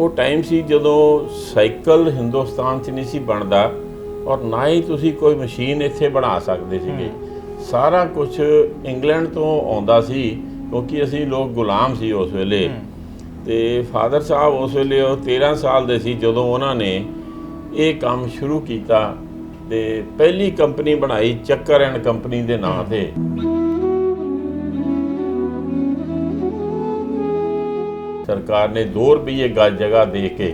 ਉਹ ਟਾਈਮ ਸੀ ਜਦੋਂ ਸਾਈਕਲ ਹਿੰਦੁਸਤਾਨ 'ਚ ਨਹੀਂ ਸੀ ਬਣਦਾ ਔਰ ਨਾ ਹੀ ਤੁਸੀਂ ਕੋਈ ਮਸ਼ੀਨ ਇੱਥੇ ਬਣਾ ਸਕਦੇ ਸੀਗੇ। ਸਾਰਾ ਕੁਝ ਇੰਗਲੈਂਡ ਤੋਂ ਆਉਂਦਾ ਸੀ ਕਿਉਂਕਿ ਅਸੀਂ ਲੋਕ ਗੁਲਾਮ ਸੀ ਉਸ ਵੇਲੇ। ਤੇ ਫਾਦਰ ਸਾਹਿਬ ਉਸ ਵੇਲੇ ਉਹ 13 ਸਾਲ ਦੇ ਸੀ ਜਦੋਂ ਉਹਨਾਂ ਨੇ ਇਹ ਕੰਮ ਸ਼ੁਰੂ ਕੀਤਾ ਤੇ ਪਹਿਲੀ ਕੰਪਨੀ ਬਣਾਈ ਚੱਕਰ ਐਂਡ ਕੰਪਨੀ ਦੇ ਨਾਂ ਤੇ। ਸਰਕਾਰ ਨੇ 2 ਰੁਪਏ ਗਜ ਜਗ੍ਹਾ ਦੇ ਕੇ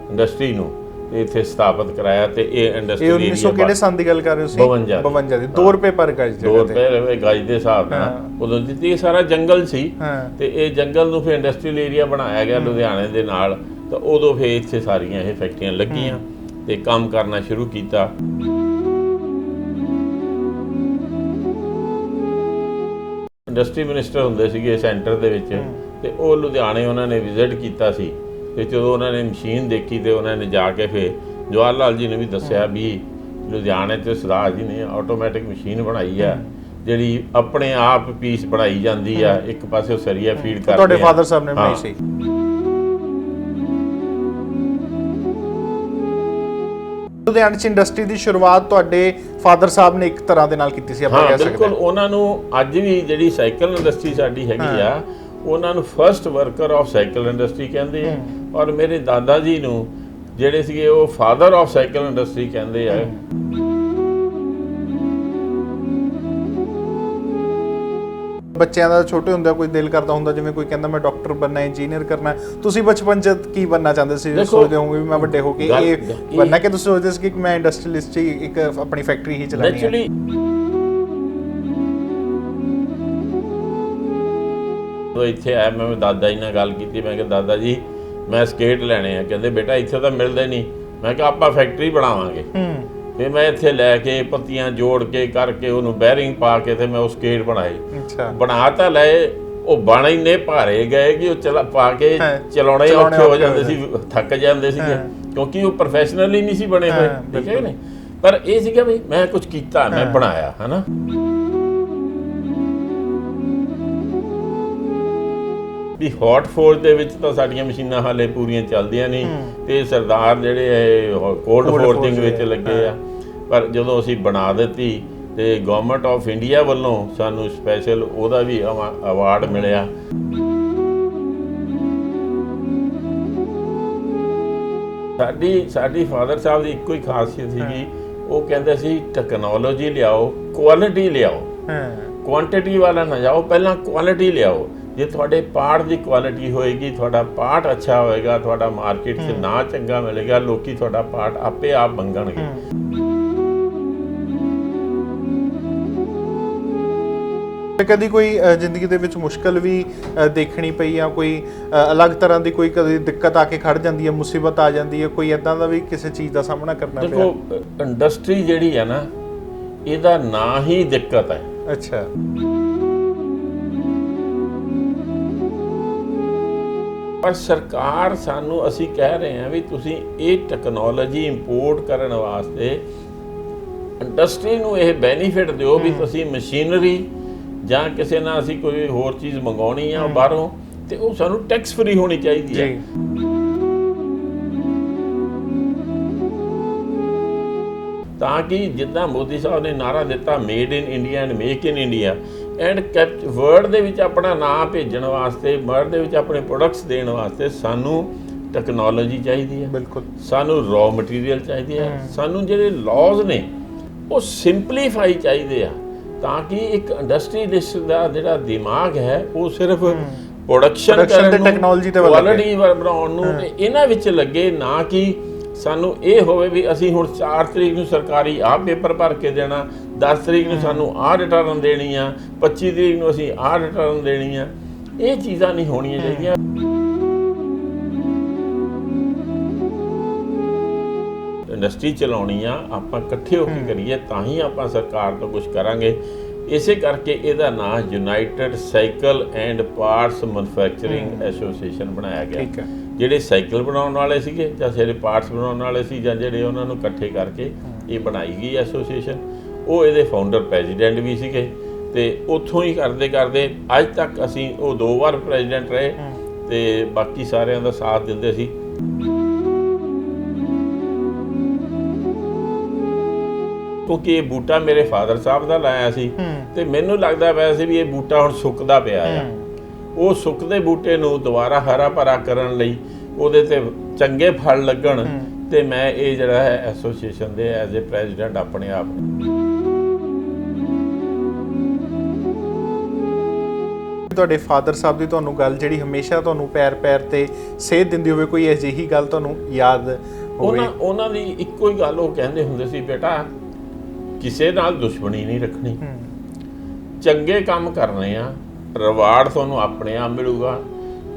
ਇੰਡਸਟਰੀ ਨੂੰ ਇੱਥੇ ਸਥਾਪਿਤ ਕਰਾਇਆ ਤੇ ਇਹ ਇੰਡਸਟਰੀ ਏਰੀਆ 1900 ਕਿਹੜੇ ਸਾਲ ਦੀ ਗੱਲ ਕਰ ਰਹੇ ਹੋ ਤੁਸੀਂ? 52 ਦੀ 2 ਰੁਪਏ ਪਰ ਗਜ ਦੇ 2 ਰੁਪਏ ਗਜ ਦੇ ਹਿਸਾਬ ਨਾਲ ਉਦੋਂ ਦਿੱਤੀ। ਸਾਰਾ ਜੰਗਲ ਸੀ ਤੇ ਇਹ ਜੰਗਲ ਨੂੰ ਫਿਰ ਇੰਡਸਟਰੀਅਲ ਏਰੀਆ ਬਣਾਇਆ ਗਿਆ ਲੁਧਿਆਣੇ ਦੇ ਨਾਲ। ਤਾਂ ਉਦੋਂ ਫਿਰ ਇੱਥੇ ਸਾਰੀਆਂ ਇਹ ਫੈਕਟਰੀਆਂ ਲੱਗੀਆਂ ਤੇ ਕੰਮ ਕਰਨਾ ਸ਼ੁਰੂ ਕੀਤਾ। ਇੰਡਸਟਰੀ ਮਿਨਿਸਟਰ ਹੁੰਦੇ ਸੀਗੇ ਸੈਂਟਰ ਦੇ ਵਿੱਚ ਤੇ ਉਹ ਲੁਧਿਆਣੇ ਉਹਨਾਂ ਨੇ ਵਿਜ਼ਿਟ ਕੀਤਾ ਸੀ ਤੇ ਜਦੋਂ ਉਹਨਾਂ ਨੇ ਮਸ਼ੀਨ ਦੇਖੀ ਤੇ ਉਹਨਾਂ ਨੇ ਜਾ ਕੇ ਫਿਰ ਜਵਾਹਰ ਲਾਲ ਜੀ ਨੇ ਵੀ ਦੱਸਿਆ ਵੀ ਲੁਧਿਆਣੇ 'ਚ ਸਰਦਾਰ ਜੀ ਨੇ ਆਟੋਮੈਟਿਕ ਮਸ਼ੀਨ ਬਣਾਈ ਆ ਜਿਹੜੀ ਆਪਣੇ ਆਪ ਪੀਸ ਬਣਾਈ ਜਾਂਦੀ ਆ। ਇੱਕ ਪਾਸੇ ਸਰੀਆ ਫੀਡ ਕਰਦੇ ਤੁਹਾਡੇ ਫਾਦਰ ਸਾਹਿਬ ਨੇ ਬਣਾਈ ਸੀ। ਲੁਧਿਆਣੇ 'ਚ ਇੰਡਸਟਰੀ ਦੀ ਸ਼ੁਰੂਆਤ ਤੁਹਾਡੇ ਫਾਦਰ ਸਾਹਿਬ ਨੇ ਇੱਕ ਤਰ੍ਹਾਂ ਦੇ ਨਾਲ ਕੀਤੀ ਸੀ ਆਪਾਂ ਕਹਿ ਸਕਦੇ ਹਾਂ। ਬਿਲਕੁਲ। ਉਹਨਾਂ ਨੂੰ ਅੱਜ ਵੀ ਜਿਹੜੀ ਸਾਈਕਲ ਇੰਡਸਟਰੀ ਸਾਡੀ ਹੈਗੀ ਆ ਉਹਨਾਂ ਨੂੰ first worker of cycle industry ਕਹਿੰਦੇ ਆ ਔਰ ਮੇਰੇ ਦਾਦਾ ਜੀ ਨੂੰ ਜਿਹੜੇ ਸੀਗੇ ਉਹ ਫਾਦਰ ਆਫ ਸਾਈਕਲ ਇੰਡਸਟਰੀ ਕਹਿੰਦੇ ਆ। ਬੱਚਿਆਂ ਦਾ ਛੋਟੇ ਹੁੰਦਿਆਂ ਕੋਈ ਦਿਲ ਕਰਦਾ ਹੁੰਦਾ ਜਿਵੇਂ ਕੋਈ ਕਹਿੰਦਾ ਮੈਂ ਡਾਕਟਰ ਬਣਨਾ, ਇੰਜੀਨੀਅਰ ਕਰਨਾ। ਤੁਸੀਂ ਬਚਪਨ 'ਚ ਕੀ ਬਣਨਾ ਚਾਹੁੰਦੇ ਸੀ? ਸੋਚਦੇ ਹੋਵੋਗੇ ਵੀ ਮੈਂ ਵੱਡੇ ਹੋ ਕੇ ਇਹ ਬਣਨਾ, ਕਿ ਤੁਸੀਂ ਸੋਚਦੇ ਸੀ ਕਿ ਮੈਂ ਇੰਡਸਟਰੀਅਲਿਸਟ ਹੀ ਇੱਕ ਆਪਣੀ ਫੈਕਟਰੀ ਹੀ ਚਲਾਣੀ ਹੈ? ਐਕਚੁਅਲੀ ਉਹ ਇੱਥੇ ਆਇਆ, ਮੈਂ ਦਾਦਾ ਜੀ ਨਾਲ ਗੱਲ ਕੀਤੀ। ਮੈਂ ਕਿਹਾ ਦਾਦਾ ਜੀ ਮੈਂ ਸਕੇਟ ਲੈਣੇ ਆ। ਕਹਿੰਦੇ ਬੇਟਾ ਇੱਥੇ ਤਾਂ ਮਿਲਦੇ ਨਹੀਂ। ਮੈਂ ਕਿਹਾ ਆਪਾਂ ਫੈਕਟਰੀ ਬਣਾਵਾਂਗੇ। ਫਿਰ ਮੈਂ ਇੱਥੇ ਲੈ ਕੇ ਪੱਤੀਆਂ ਜੋੜ ਕੇ ਕਰਕੇ ਉਹਨੂੰ ਬੈਰਿੰਗ ਪਾ ਕੇ ਤੇ ਮੈਂ ਉਹ ਸਕੇਟ ਬਣਾਏ। ਬਣਾ ਤਾਂ ਲਏ, ਉਹ ਬਣ ਇੰਨੇ ਭਾਰੇ ਗਏ ਕਿ ਉਹ ਪਾ ਕੇ ਚਲਾਉਣੇ ਔਖੇ ਹੋ ਜਾਂਦੇ ਸੀ, ਥੱਕ ਜਾਂਦੇ ਸੀਗੇ ਕਿਉਂਕਿ ਉਹ ਪ੍ਰੋਫੈਸ਼ਨਲੀ ਨਹੀਂ ਸੀ ਬਣੇ ਹੋਏ। ਠੀਕ ਹੈ ਨੇ, ਪਰ ਇਹ ਸੀਗਾ ਵੀ ਮੈਂ ਕੁਝ ਕੀਤਾ, ਮੈਂ ਬਣਾਇਆ ਹੈ ਨਾ। ਵੀ ਹੌਟ ਫੋਰਜ ਦੇ ਵਿੱਚ ਤਾਂ ਸਾਡੀਆਂ ਮਸ਼ੀਨਾਂ ਹਾਲੇ ਪੂਰੀਆਂ ਚੱਲਦੀਆਂ ਨਹੀਂ ਤੇ ਸਰਦਾਰ ਜਿਹੜੇ ਕੋਲਡ ਫੋਰਜਿੰਗ ਵਿੱਚ ਲੱਗੇ ਆ। ਪਰ ਜਦੋਂ ਅਸੀਂ ਬਣਾ ਦਿੱਤੀ ਤੇ ਗਵਰਨਮੈਂਟ ਆਫ ਇੰਡੀਆ ਵੱਲੋਂ ਸਾਨੂੰ ਸਪੈਸ਼ਲ ਉਹਦਾ ਵੀ ਅਵਾਰਡ ਮਿਲਿਆ। ਸਾਡੀ ਫਾਦਰ ਸਾਹਿਬ ਦੀ ਇੱਕੋ ਹੀ ਖਾਸੀਅਤ ਸੀਗੀ, ਉਹ ਕਹਿੰਦੇ ਸੀ ਟੈਕਨੋਲੋਜੀ ਲਿਆਓ, ਕੁਆਲਿਟੀ ਲਿਆਓ, ਕੁਆਂਟੀਟੀ ਵਾਲਾ ਨਾ ਜਾਓ, ਪਹਿਲਾਂ ਕੁਆਲਿਟੀ ਲਿਆਓ। ਜੇ ਤੁਹਾਡੇ ਪਾਰਟ ਦੀ ਕੁਆਲਿਟੀ ਹੋਏਗੀ, ਤੁਹਾਡਾ ਪਾਰਟ ਅੱਛਾ ਹੋਏਗਾ, ਤੁਹਾਡਾ ਮਾਰਕੀਟ 'ਚ ਨਾਂ ਚੰਗਾ ਮਿਲੇਗਾ, ਲੋਕੀ ਤੁਹਾਡਾ ਪਾਰਟ ਆਪੇ ਆਪ ਮੰਗਣਗੇ। ਕਦੀ ਕੋਈ ਜ਼ਿੰਦਗੀ ਦੇ ਵਿੱਚ ਮੁਸ਼ਕਲ ਵੀ ਦੇਖਣੀ ਪਈ ਜਾਂ ਕੋਈ ਅਲੱਗ ਤਰ੍ਹਾਂ ਦੀ ਕੋਈ ਕਦੇ ਦਿੱਕਤ ਆ ਕੇ ਖੜ ਜਾਂਦੀ ਹੈ, ਮੁਸੀਬਤ ਆ ਜਾਂਦੀ ਹੈ, ਕੋਈ ਇਦਾਂ ਦਾ ਵੀ ਕਿਸੇ ਚੀਜ਼ ਦਾ ਸਾਹਮਣਾ ਕਰਨਾ ਪਿਆ? ਦੇਖੋ ਇੰਡਸਟਰੀ ਜਿਹੜੀ ਹੈ ਨਾ, ਇਹਦਾ ਨਾਂ ਹੀ ਦਿੱਕਤ ਹੈ। ਅੱਛਾ। ਪਰ ਸਰਕਾਰ ਸਾਨੂੰ ਅਸੀਂ ਕਹਿ ਰਹੇ ਹਾਂ ਵੀ ਤੁਸੀਂ ਇਹ ਟੈਕਨੋਲੋਜੀ ਇੰਪੋਰਟ ਕਰਨ ਵਾਸਤੇ ਇੰਡਸਟਰੀ ਨੂੰ ਇਹ ਬੈਨੀਫਿਟ ਦਿਓ ਵੀ ਤੁਸੀਂ ਮਸ਼ੀਨਰੀ ਜਾਂ ਕਿਸੇ ਨਾਲ ਅਸੀਂ ਕੋਈ ਹੋਰ ਚੀਜ਼ ਮੰਗਾਉਣੀ ਆ ਬਾਹਰੋਂ ਤੇ ਉਹ ਸਾਨੂੰ ਟੈਕਸ ਫਰੀ ਹੋਣੀ ਚਾਹੀਦੀ ਹੈ। ਤਾਂ ਕਿ ਜਿੱਦਾਂ ਮੋਦੀ ਸਾਹਿਬ ਨੇ ਨਾਰਾ ਦਿੱਤਾ made in India and make in India and kept world ਦੇ ਵਿੱਚ ਆਪਣਾ ਨਾਂ ਭੇਜਣ ਵਾਸਤੇ, ਵਰਲਡ ਦੇ ਵਿੱਚ ਆਪਣੇ ਪ੍ਰੋਡਕਟਸ ਦੇਣ ਵਾਸਤੇ ਸਾਨੂੰ ਟੈਕਨੋਲੋਜੀ ਚਾਹੀਦੀ ਹੈ। ਬਿਲਕੁਲ। ਸਾਨੂੰ ਰॉ ਮਟੀਰੀਅਲ ਚਾਹੀਦੀ ਹੈ। ਸਾਨੂੰ ਜਿਹੜੇ ਲਾਜ਼ ਨੇ ਉਹ ਸਿੰਪਲੀਫਾਈ ਚਾਹੀਦੇ ਆ ਤਾਂ ਕਿ ਇੱਕ ਇੰਡਸਟਰੀਲਿਸਟ ਦਾ ਜਿਹੜਾ ਦਿਮਾਗ ਹੈ ਉਹ ਸਿਰਫ ਪ੍ਰੋਡਕਸ਼ਨ ਕਰਨ ਨੂੰ, ਟੈਕਨੋਲੋਜੀ ਤੇ ਕੁਆਲਿਟੀ ਬਣਾਉਣ ਨੂੰ ਤੇ ਇਹਨਾਂ ਵਿੱਚ ਲੱਗੇ, ਨਾ ਕਿ ਸਾਨੂੰ ਇਹ ਹੋਵੇ ਵੀ ਅਸੀਂ ਹੁਣ 4 ਤਰੀਕ ਨੂੰ ਸਰਕਾਰੀ ਆਹ ਪੇਪਰ ਭਰ ਕੇ ਦੇਣਾ, 10 ਤਰੀਕ ਨੂੰ ਸਾਨੂੰ ਆਹ ਰਿਟਰਨ ਦੇਣੀ ਆ, 25 ਤਰੀਕ ਨੂੰ ਅਸੀਂ ਆਹ ਰਿਟਰਨ ਦੇਣੀ ਆ। ਇਹ ਚੀਜ਼ਾਂ ਨਹੀਂ ਹੋਣੀਆਂ ਚਾਹੀਦੀਆਂ। ਇੰਡਸਟਰੀ ਚਲਾਉਣੀ ਆ ਆਪਾਂ ਇਕੱਠੇ ਹੋ ਕੇ ਕਰੀਏ ਤਾਂ ਹੀ ਆਪਾਂ ਸਰਕਾਰ ਤੋਂ ਕੁਝ ਕਰਾਂਗੇ। ਇਸੇ ਕਰਕੇ ਇਹਦਾ ਨਾਂ United cycle and parts manufacturing association ਬਣਾਇਆ ਗਿਆ। ਜਿਹੜੇ ਸਾਈਕਲ ਬਣਾਉਣ ਵਾਲੇ ਸੀਗੇ ਜਾਂ ਜਿਹੜੇ ਪਾਰਟਸ ਬਣਾਉਣ ਵਾਲੇ ਸੀ ਜਾਂ ਜਿਹੜੇ ਉਹਨਾਂ ਨੂੰ ਇਕੱਠੇ ਕਰਕੇ ਇਹ ਬਣਾਈ ਗਈ ਐਸੋਸੀਏਸ਼ਨ। ਉਹ ਇਹਦੇ ਫਾਊਂਡਰ ਪ੍ਰੈਜ਼ੀਡੈਂਟ ਵੀ ਸੀਗੇ ਤੇ ਉੱਥੋਂ ਹੀ ਕਰਦੇ ਕਰਦੇ ਅੱਜ ਤੱਕ ਅਸੀਂ ਉਹ 2 ਵਾਰ ਪ੍ਰੈਜ਼ੀਡੈਂਟ ਰਹੇ ਤੇ ਬਾਕੀ ਸਾਰਿਆਂ ਦਾ ਸਾਥ ਦਿੰਦੇ ਸੀ। ਕਿਉਂਕਿ ਇਹ ਬੂਟਾ ਮੇਰੇ ਫਾਦਰ ਸਾਹਿਬ ਦਾ ਲਾਇਆ ਸੀ ਤੇ ਮੈਨੂੰ ਲੱਗਦਾ ਵੈਸੇ ਵੀ ਇਹ ਬੂਟਾ ਹੁਣ ਸੁੱਕਦਾ ਪਿਆ ਆ। ਉਹ ਸੁੱਕਦੇ ਬੂਟੇ ਨੂੰ ਦੁਬਾਰਾ ਹਰਾ ਭਰਾ ਕਰਨ ਲਈ, ਉਹਦੇ ਤੇ ਚੰਗੇ ਫਲ ਲੱਗਣ, ਤੇ ਮੈਂ ਇਹ ਜਿਹੜਾ ਹੈ ਐਸੋਸੀਏਸ਼ਨ ਦੇ ਐਜ਼ ਏ ਪ੍ਰੈਜ਼ੀਡੈਂਟ ਆਪਣੇ ਆਪ ਤੁਹਾਡੇ ਫਾਦਰ ਸਾਹਿਬ ਦੀ ਤੁਹਾਨੂੰ ਗੱਲ ਜਿਹੜੀ ਹਮੇਸ਼ਾ ਤੁਹਾਨੂੰ ਪੈਰ ਪੈਰ ਤੇ ਸੇਧ ਦਿੰਦੀ ਹੋਵੇ, ਕੋਈ ਅਜਿਹੀ ਗੱਲ ਤੁਹਾਨੂੰ ਯਾਦ ਹੋਵੇ? ਉਹਨਾਂ ਦੀ ਇੱਕੋ ਹੀ ਗੱਲ ਉਹ ਕਹਿੰਦੇ ਹੁੰਦੇ ਸੀ, ਬੇਟਾ ਕਿਸੇ ਨਾਲ ਦੁਸ਼ਮਣੀ ਨਹੀਂ ਰੱਖਣੀ, ਚੰਗੇ ਕੰਮ ਕਰਨੇ ਆ, ਰਿਵਾਰਡ ਤੁਹਾਨੂੰ ਆਪਣੇ ਆਪ ਮਿਲੂਗਾ,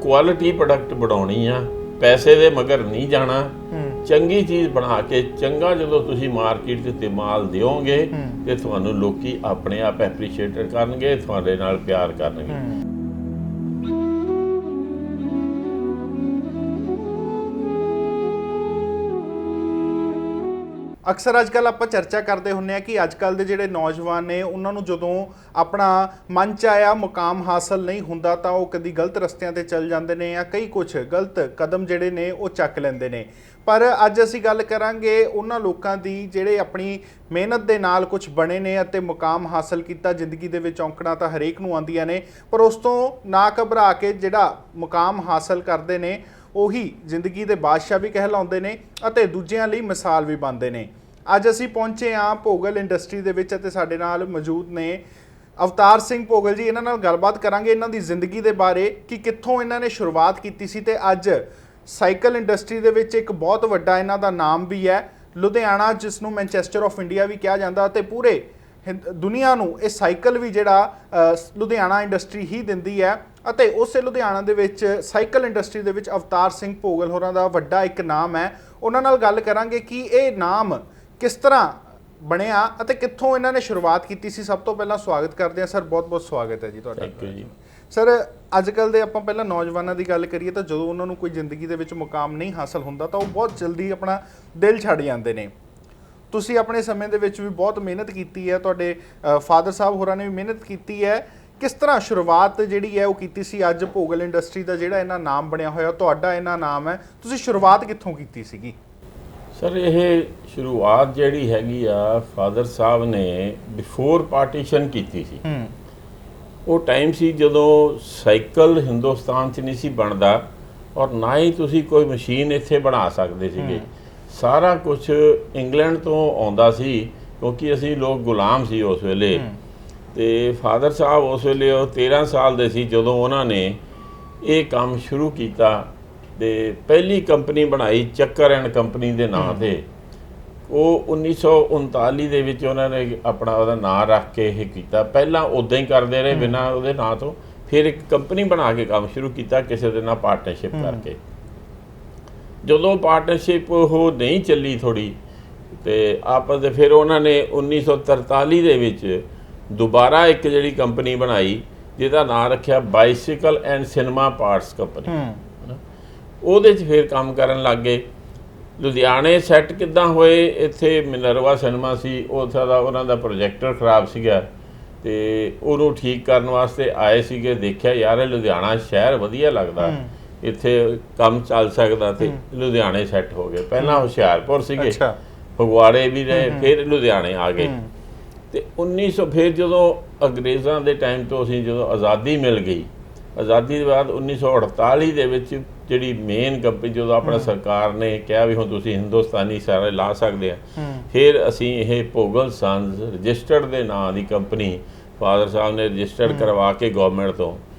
ਕੁਆਲਿਟੀ ਪ੍ਰੋਡਕਟ ਬਣਾਉਣੀ ਆ, ਪੈਸੇ ਦੇ ਮਗਰ ਨਹੀਂ ਜਾਣਾ, ਚੰਗੀ ਚੀਜ਼ ਬਣਾ ਕੇ ਚੰਗਾ ਜਦੋਂ ਤੁਸੀਂ ਮਾਰਕੀਟ ਦੇ ਉੱਤੇ ਮਾਲ ਦਿਓਗੇ ਤੇ ਤੁਹਾਨੂੰ ਲੋਕੀ ਆਪਣੇ ਆਪ ਐਪਰੀਸ਼ੀਏਟ ਕਰਨਗੇ, ਤੁਹਾਡੇ ਨਾਲ ਪਿਆਰ ਕਰਨਗੇ। ਅਕਸਰ ਅੱਜ ਕੱਲ੍ਹ ਆਪਾਂ ਚਰਚਾ ਕਰਦੇ ਹੁੰਦੇ ਹਾਂ ਕਿ ਅੱਜ ਕੱਲ੍ਹ ਦੇ ਜਿਹੜੇ ਨੌਜਵਾਨ ਨੇ ਉਹਨਾਂ ਨੂੰ ਜਦੋਂ ਆਪਣਾ ਮਨ 'ਚ ਆਇਆ ਮੁਕਾਮ ਹਾਸਲ ਨਹੀਂ ਹੁੰਦਾ ਤਾਂ ਉਹ ਕਦੀ ਗਲਤ ਰਸਤਿਆਂ 'ਤੇ ਚੱਲ ਜਾਂਦੇ ਨੇ ਜਾਂ ਕਈ ਕੁਝ ਗਲਤ ਕਦਮ ਜਿਹੜੇ ਨੇ ਉਹ ਚੱਕ ਲੈਂਦੇ ਨੇ। ਪਰ ਅੱਜ ਅਸੀਂ ਗੱਲ ਕਰਾਂਗੇ ਉਹਨਾਂ ਲੋਕਾਂ ਦੀ ਜਿਹੜੇ ਆਪਣੀ ਮਿਹਨਤ ਦੇ ਨਾਲ ਕੁਝ ਬਣੇ ਨੇ ਅਤੇ ਮੁਕਾਮ ਹਾਸਲ ਕੀਤਾ। ਜ਼ਿੰਦਗੀ ਦੇ ਵਿੱਚ ਔਂਕੜਾਂ ਤਾਂ ਹਰੇਕ ਨੂੰ ਆਉਂਦੀਆਂ ਨੇ, ਪਰ ਉਸ ਤੋਂ ਨਾ ਘਬਰਾ ਕੇ ਜਿਹੜਾ ਮੁਕਾਮ ਹਾਸਲ ਕਰਦੇ ਨੇ ਉਹੀ ਜ਼ਿੰਦਗੀ ਦੇ ਬਾਦਸ਼ਾਹ ਵੀ ਕਹਿਲਾਉਂਦੇ ਨੇ ਅਤੇ ਦੂਜਿਆਂ ਲਈ ਮਿਸਾਲ ਵੀ ਬਣਦੇ ਨੇ। ਅੱਜ ਅਸੀਂ ਪਹੁੰਚੇ ਹਾਂ ਭੋਗਲ ਇੰਡਸਟਰੀ ਦੇ ਵਿੱਚ ਅਤੇ ਸਾਡੇ ਨਾਲ ਮੌਜੂਦ ਨੇ ਅਵਤਾਰ ਸਿੰਘ ਭੋਗਲ ਜੀ। ਇਹਨਾਂ ਨਾਲ ਗੱਲਬਾਤ ਕਰਾਂਗੇ ਇਹਨਾਂ ਦੀ ਜ਼ਿੰਦਗੀ ਦੇ ਬਾਰੇ ਕਿ ਕਿੱਥੋਂ ਇਹਨਾਂ ਨੇ ਸ਼ੁਰੂਆਤ ਕੀਤੀ ਸੀ ਤੇ ਅੱਜ ਸਾਈਕਲ ਇੰਡਸਟਰੀ ਦੇ ਵਿੱਚ ਇੱਕ ਬਹੁਤ ਵੱਡਾ ਇਹਨਾਂ ਦਾ ਨਾਮ ਵੀ ਹੈ। ਲੁਧਿਆਣਾ, ਜਿਸ ਨੂੰ ਮੈਨਚੈਸਟਰ ਆਫ ਇੰਡੀਆ ਵੀ ਕਿਹਾ ਜਾਂਦਾ, ਅਤੇ ਪੂਰੇ ਦੁਨੀਆ ਨੂੰ ਇਹ ਸਾਈਕਲ ਵੀ ਜਿਹੜਾ ਲੁਧਿਆਣਾ ਇੰਡਸਟਰੀ ਹੀ ਦਿੰਦੀ ਹੈ। ਅਤੇ ਉਸੇ ਲੁਧਿਆਣਾ ਦੇ ਵਿੱਚ ਸਾਈਕਲ ਇੰਡਸਟਰੀ ਦੇ ਵਿੱਚ ਅਵਤਾਰ ਸਿੰਘ ਭੋਗਲ ਹੋਰਾਂ ਦਾ ਵੱਡਾ ਇੱਕ ਨਾਮ ਹੈ। ਉਹਨਾਂ ਨਾਲ ਗੱਲ ਕਰਾਂਗੇ ਕਿ ਇਹ ਨਾਮ ਕਿਸ ਤਰ੍ਹਾਂ ਬਣਿਆ ਅਤੇ ਕਿੱਥੋਂ ਇਹਨਾਂ ਨੇ ਸ਼ੁਰੂਆਤ ਕੀਤੀ ਸੀ। ਸਭ ਤੋਂ ਪਹਿਲਾਂ ਸਵਾਗਤ ਕਰਦੇ ਹਾਂ ਸਰ, ਬਹੁਤ ਬਹੁਤ ਸਵਾਗਤ ਹੈ ਜੀ ਤੁਹਾਡਾ। ਥੈਂਕ ਯੂ ਜੀ। ਸਰ, ਅੱਜ ਕੱਲ੍ਹ ਦੇ ਆਪਾਂ ਪਹਿਲਾਂ ਨੌਜਵਾਨਾਂ ਦੀ ਗੱਲ ਕਰੀਏ ਤਾਂ ਜਦੋਂ ਉਹਨਾਂ ਨੂੰ ਕੋਈ ਜ਼ਿੰਦਗੀ ਦੇ ਵਿੱਚ ਮੁਕਾਮ ਨਹੀਂ ਹਾਸਲ ਹੁੰਦਾ ਤਾਂ ਉਹ ਬਹੁਤ ਜਲਦੀ ਆਪਣਾ ਦਿਲ ਛੱਡ ਜਾਂਦੇ ਨੇ। ਤੁਸੀਂ ਆਪਣੇ ਸਮੇਂ ਦੇ ਵਿੱਚ ਵੀ ਬਹੁਤ ਮਿਹਨਤ ਕੀਤੀ ਹੈ, ਤੁਹਾਡੇ ਫਾਦਰ ਸਾਹਿਬ ਹੋਰਾਂ ਨੇ ਵੀ ਮਿਹਨਤ ਕੀਤੀ ਹੈ। ਕਿਸ ਤਰ੍ਹਾਂ ਸ਼ੁਰੂਆਤ ਜਿਹੜੀ ਹੈ ਉਹ ਕੀਤੀ ਸੀ? ਅੱਜ ਭੋਗਲ ਇੰਡਸਟਰੀ ਦਾ ਜਿਹੜਾ ਇਹਨਾਂ ਨਾਮ ਬਣਿਆ ਹੋਇਆ, ਤੁਹਾਡਾ ਇਹਨਾਂ ਨਾਮ ਹੈ, ਤੁਸੀਂ ਸ਼ੁਰੂਆਤ ਕਿੱਥੋਂ ਕੀਤੀ ਸੀਗੀ? ਸਰ, ਇਹ ਸ਼ੁਰੂਆਤ ਜਿਹੜੀ ਹੈਗੀ ਆ ਫਾਦਰ ਸਾਹਿਬ ਨੇ ਬਿਫੋਰ ਪਾਰਟੀਸ਼ਨ ਕੀਤੀ ਸੀ। ਉਹ ਟਾਈਮ ਸੀ ਜਦੋਂ ਸਾਈਕਲ ਹਿੰਦੁਸਤਾਨ 'ਚ ਨਹੀਂ ਸੀ ਬਣਦਾ ਔਰ ਨਾ ਹੀ ਤੁਸੀਂ ਕੋਈ ਮਸ਼ੀਨ ਇੱਥੇ ਬਣਾ ਸਕਦੇ ਸੀਗੇ। ਸਾਰਾ ਕੁਝ ਇੰਗਲੈਂਡ ਤੋਂ ਆਉਂਦਾ ਸੀ ਕਿਉਂਕਿ ਅਸੀਂ ਲੋਕ ਗੁਲਾਮ ਸੀ ਉਸ ਵੇਲੇ। ਤੇ ਫਾਦਰ ਸਾਹਿਬ ਉਸ ਵੇਲੇ ਉਹ 13 ਸਾਲ ਦੇ ਸੀ ਜਦੋਂ ਉਹਨਾਂ ਨੇ ਇਹ ਕੰਮ ਸ਼ੁਰੂ ਕੀਤਾ ਤੇ ਪਹਿਲੀ ਕੰਪਨੀ ਬਣਾਈ ਚੱਕਰ ਐਂਡ ਕੰਪਨੀ ਦੇ ਨਾਂ 'ਤੇ। ਉਹ 1939 ਦੇ ਵਿੱਚ ਉਹਨਾਂ ਨੇ ਆਪਣਾ ਉਹਦਾ ਨਾਂ ਰੱਖ ਕੇ ਇਹ ਕੀਤਾ। ਪਹਿਲਾਂ ਉੱਦਾਂ ਹੀ ਕਰਦੇ ਰਹੇ ਬਿਨਾਂ ਉਹਦੇ ਨਾਂ ਤੋਂ, ਫਿਰ ਇੱਕ ਕੰਪਨੀ ਬਣਾ ਕੇ ਕੰਮ ਸ਼ੁਰੂ ਕੀਤਾ ਕਿਸੇ ਦੇ ਨਾਲ ਪਾਰਟਨਰਸ਼ਿਪ ਕਰਕੇ। ਜਦੋਂ ਪਾਰਟਨਰਸ਼ਿਪ ਉਹ ਨਹੀਂ ਚੱਲੀ ਥੋੜ੍ਹੀ ਤੇ ਆਪਸ ਦੇ ਫਿਰ ਉਹਨਾਂ ਨੇ 1943 ਦੇ ਵਿੱਚ ਦੁਬਾਰਾ ਇੱਕ ਜਿਹੜੀ ਕੰਪਨੀ ਬਣਾਈ ਜਿਹਦਾ ਨਾਂ ਰੱਖਿਆ bicycle and cinema parts company. ਉਹਦੇ 'ਚ ਫਿਰ ਕੰਮ ਕਰਨ ਲੱਗ ਗਏ। ਲੁਧਿਆਣੇ ਸੈੱਟ ਕਿੱਦਾਂ ਹੋਏ, ਇੱਥੇ ਮਿਨਰਵਾ ਸਿਨੇਮਾ ਸੀ, ਉਹਨਾਂ ਦਾ ਪ੍ਰੋਜੈਕਟਰ ਖਰਾਬ ਸੀਗਾ ਤੇ ਉਹਨੂੰ ਠੀਕ ਕਰਨ ਵਾਸਤੇ ਆਏ ਸੀਗੇ। ਦੇਖਿਆ ਯਾਰ ਇਹ ਲੁਧਿਆਣਾ ਸ਼ਹਿਰ ਵਧੀਆ ਲੱਗਦਾ, ਇੱਥੇ ਕੰਮ ਚੱਲ ਸਕਦਾ, ਤੇ ਲੁਧਿਆਣੇ ਸੈੱਟ ਹੋ ਗਏ। ਪਹਿਲਾਂ ਹੁਸ਼ਿਆਰਪੁਰ ਸੀਗੇ, ਫਗਵਾੜੇ ਵੀ ਰਹੇ, ਫਿਰ ਲੁਧਿਆਣੇ ਆ ਗਏ। ਤੇ 1900 ਫਿਰ ਜਦੋਂ ਅੰਗਰੇਜ਼ਾਂ ਦੇ ਟਾਈਮ ਤੋਂ ਅਸੀਂ ਜਦੋਂ ਆਜ਼ਾਦੀ ਮਿਲ ਗਈ, ਆਜ਼ਾਦੀ ਦੇ ਬਾਅਦ 1948 ਦੇ ਵਿੱਚ ਜਿਹੜੀ ਮੇਨ ਕੰਪਨੀ ਜਦੋਂ ਆਪਣਾ ਸਰਕਾਰ ਨੇ ਕਿਹਾ ਵੀ ਹੁਣ ਤੁਸੀਂ ਹਿੰਦੁਸਤਾਨੀ ਸਾਰੇ ਲਾ ਸਕਦੇ ਆ, ਫਿਰ ਅਸੀਂ ਇਹ ਭੋਗਲ ਸੰਸ ਰਜਿਸਟਰਡ ਦੇ ਨਾਂ ਦੀ ਕੰਪਨੀ ਫਾਦਰ ਸਾਹਿਬ ਨੇ ਰਜਿਸਟਰਡ ਕਰਵਾ ਕੇ ਗਵਰਨਮੈਂਟ ਤੋਂ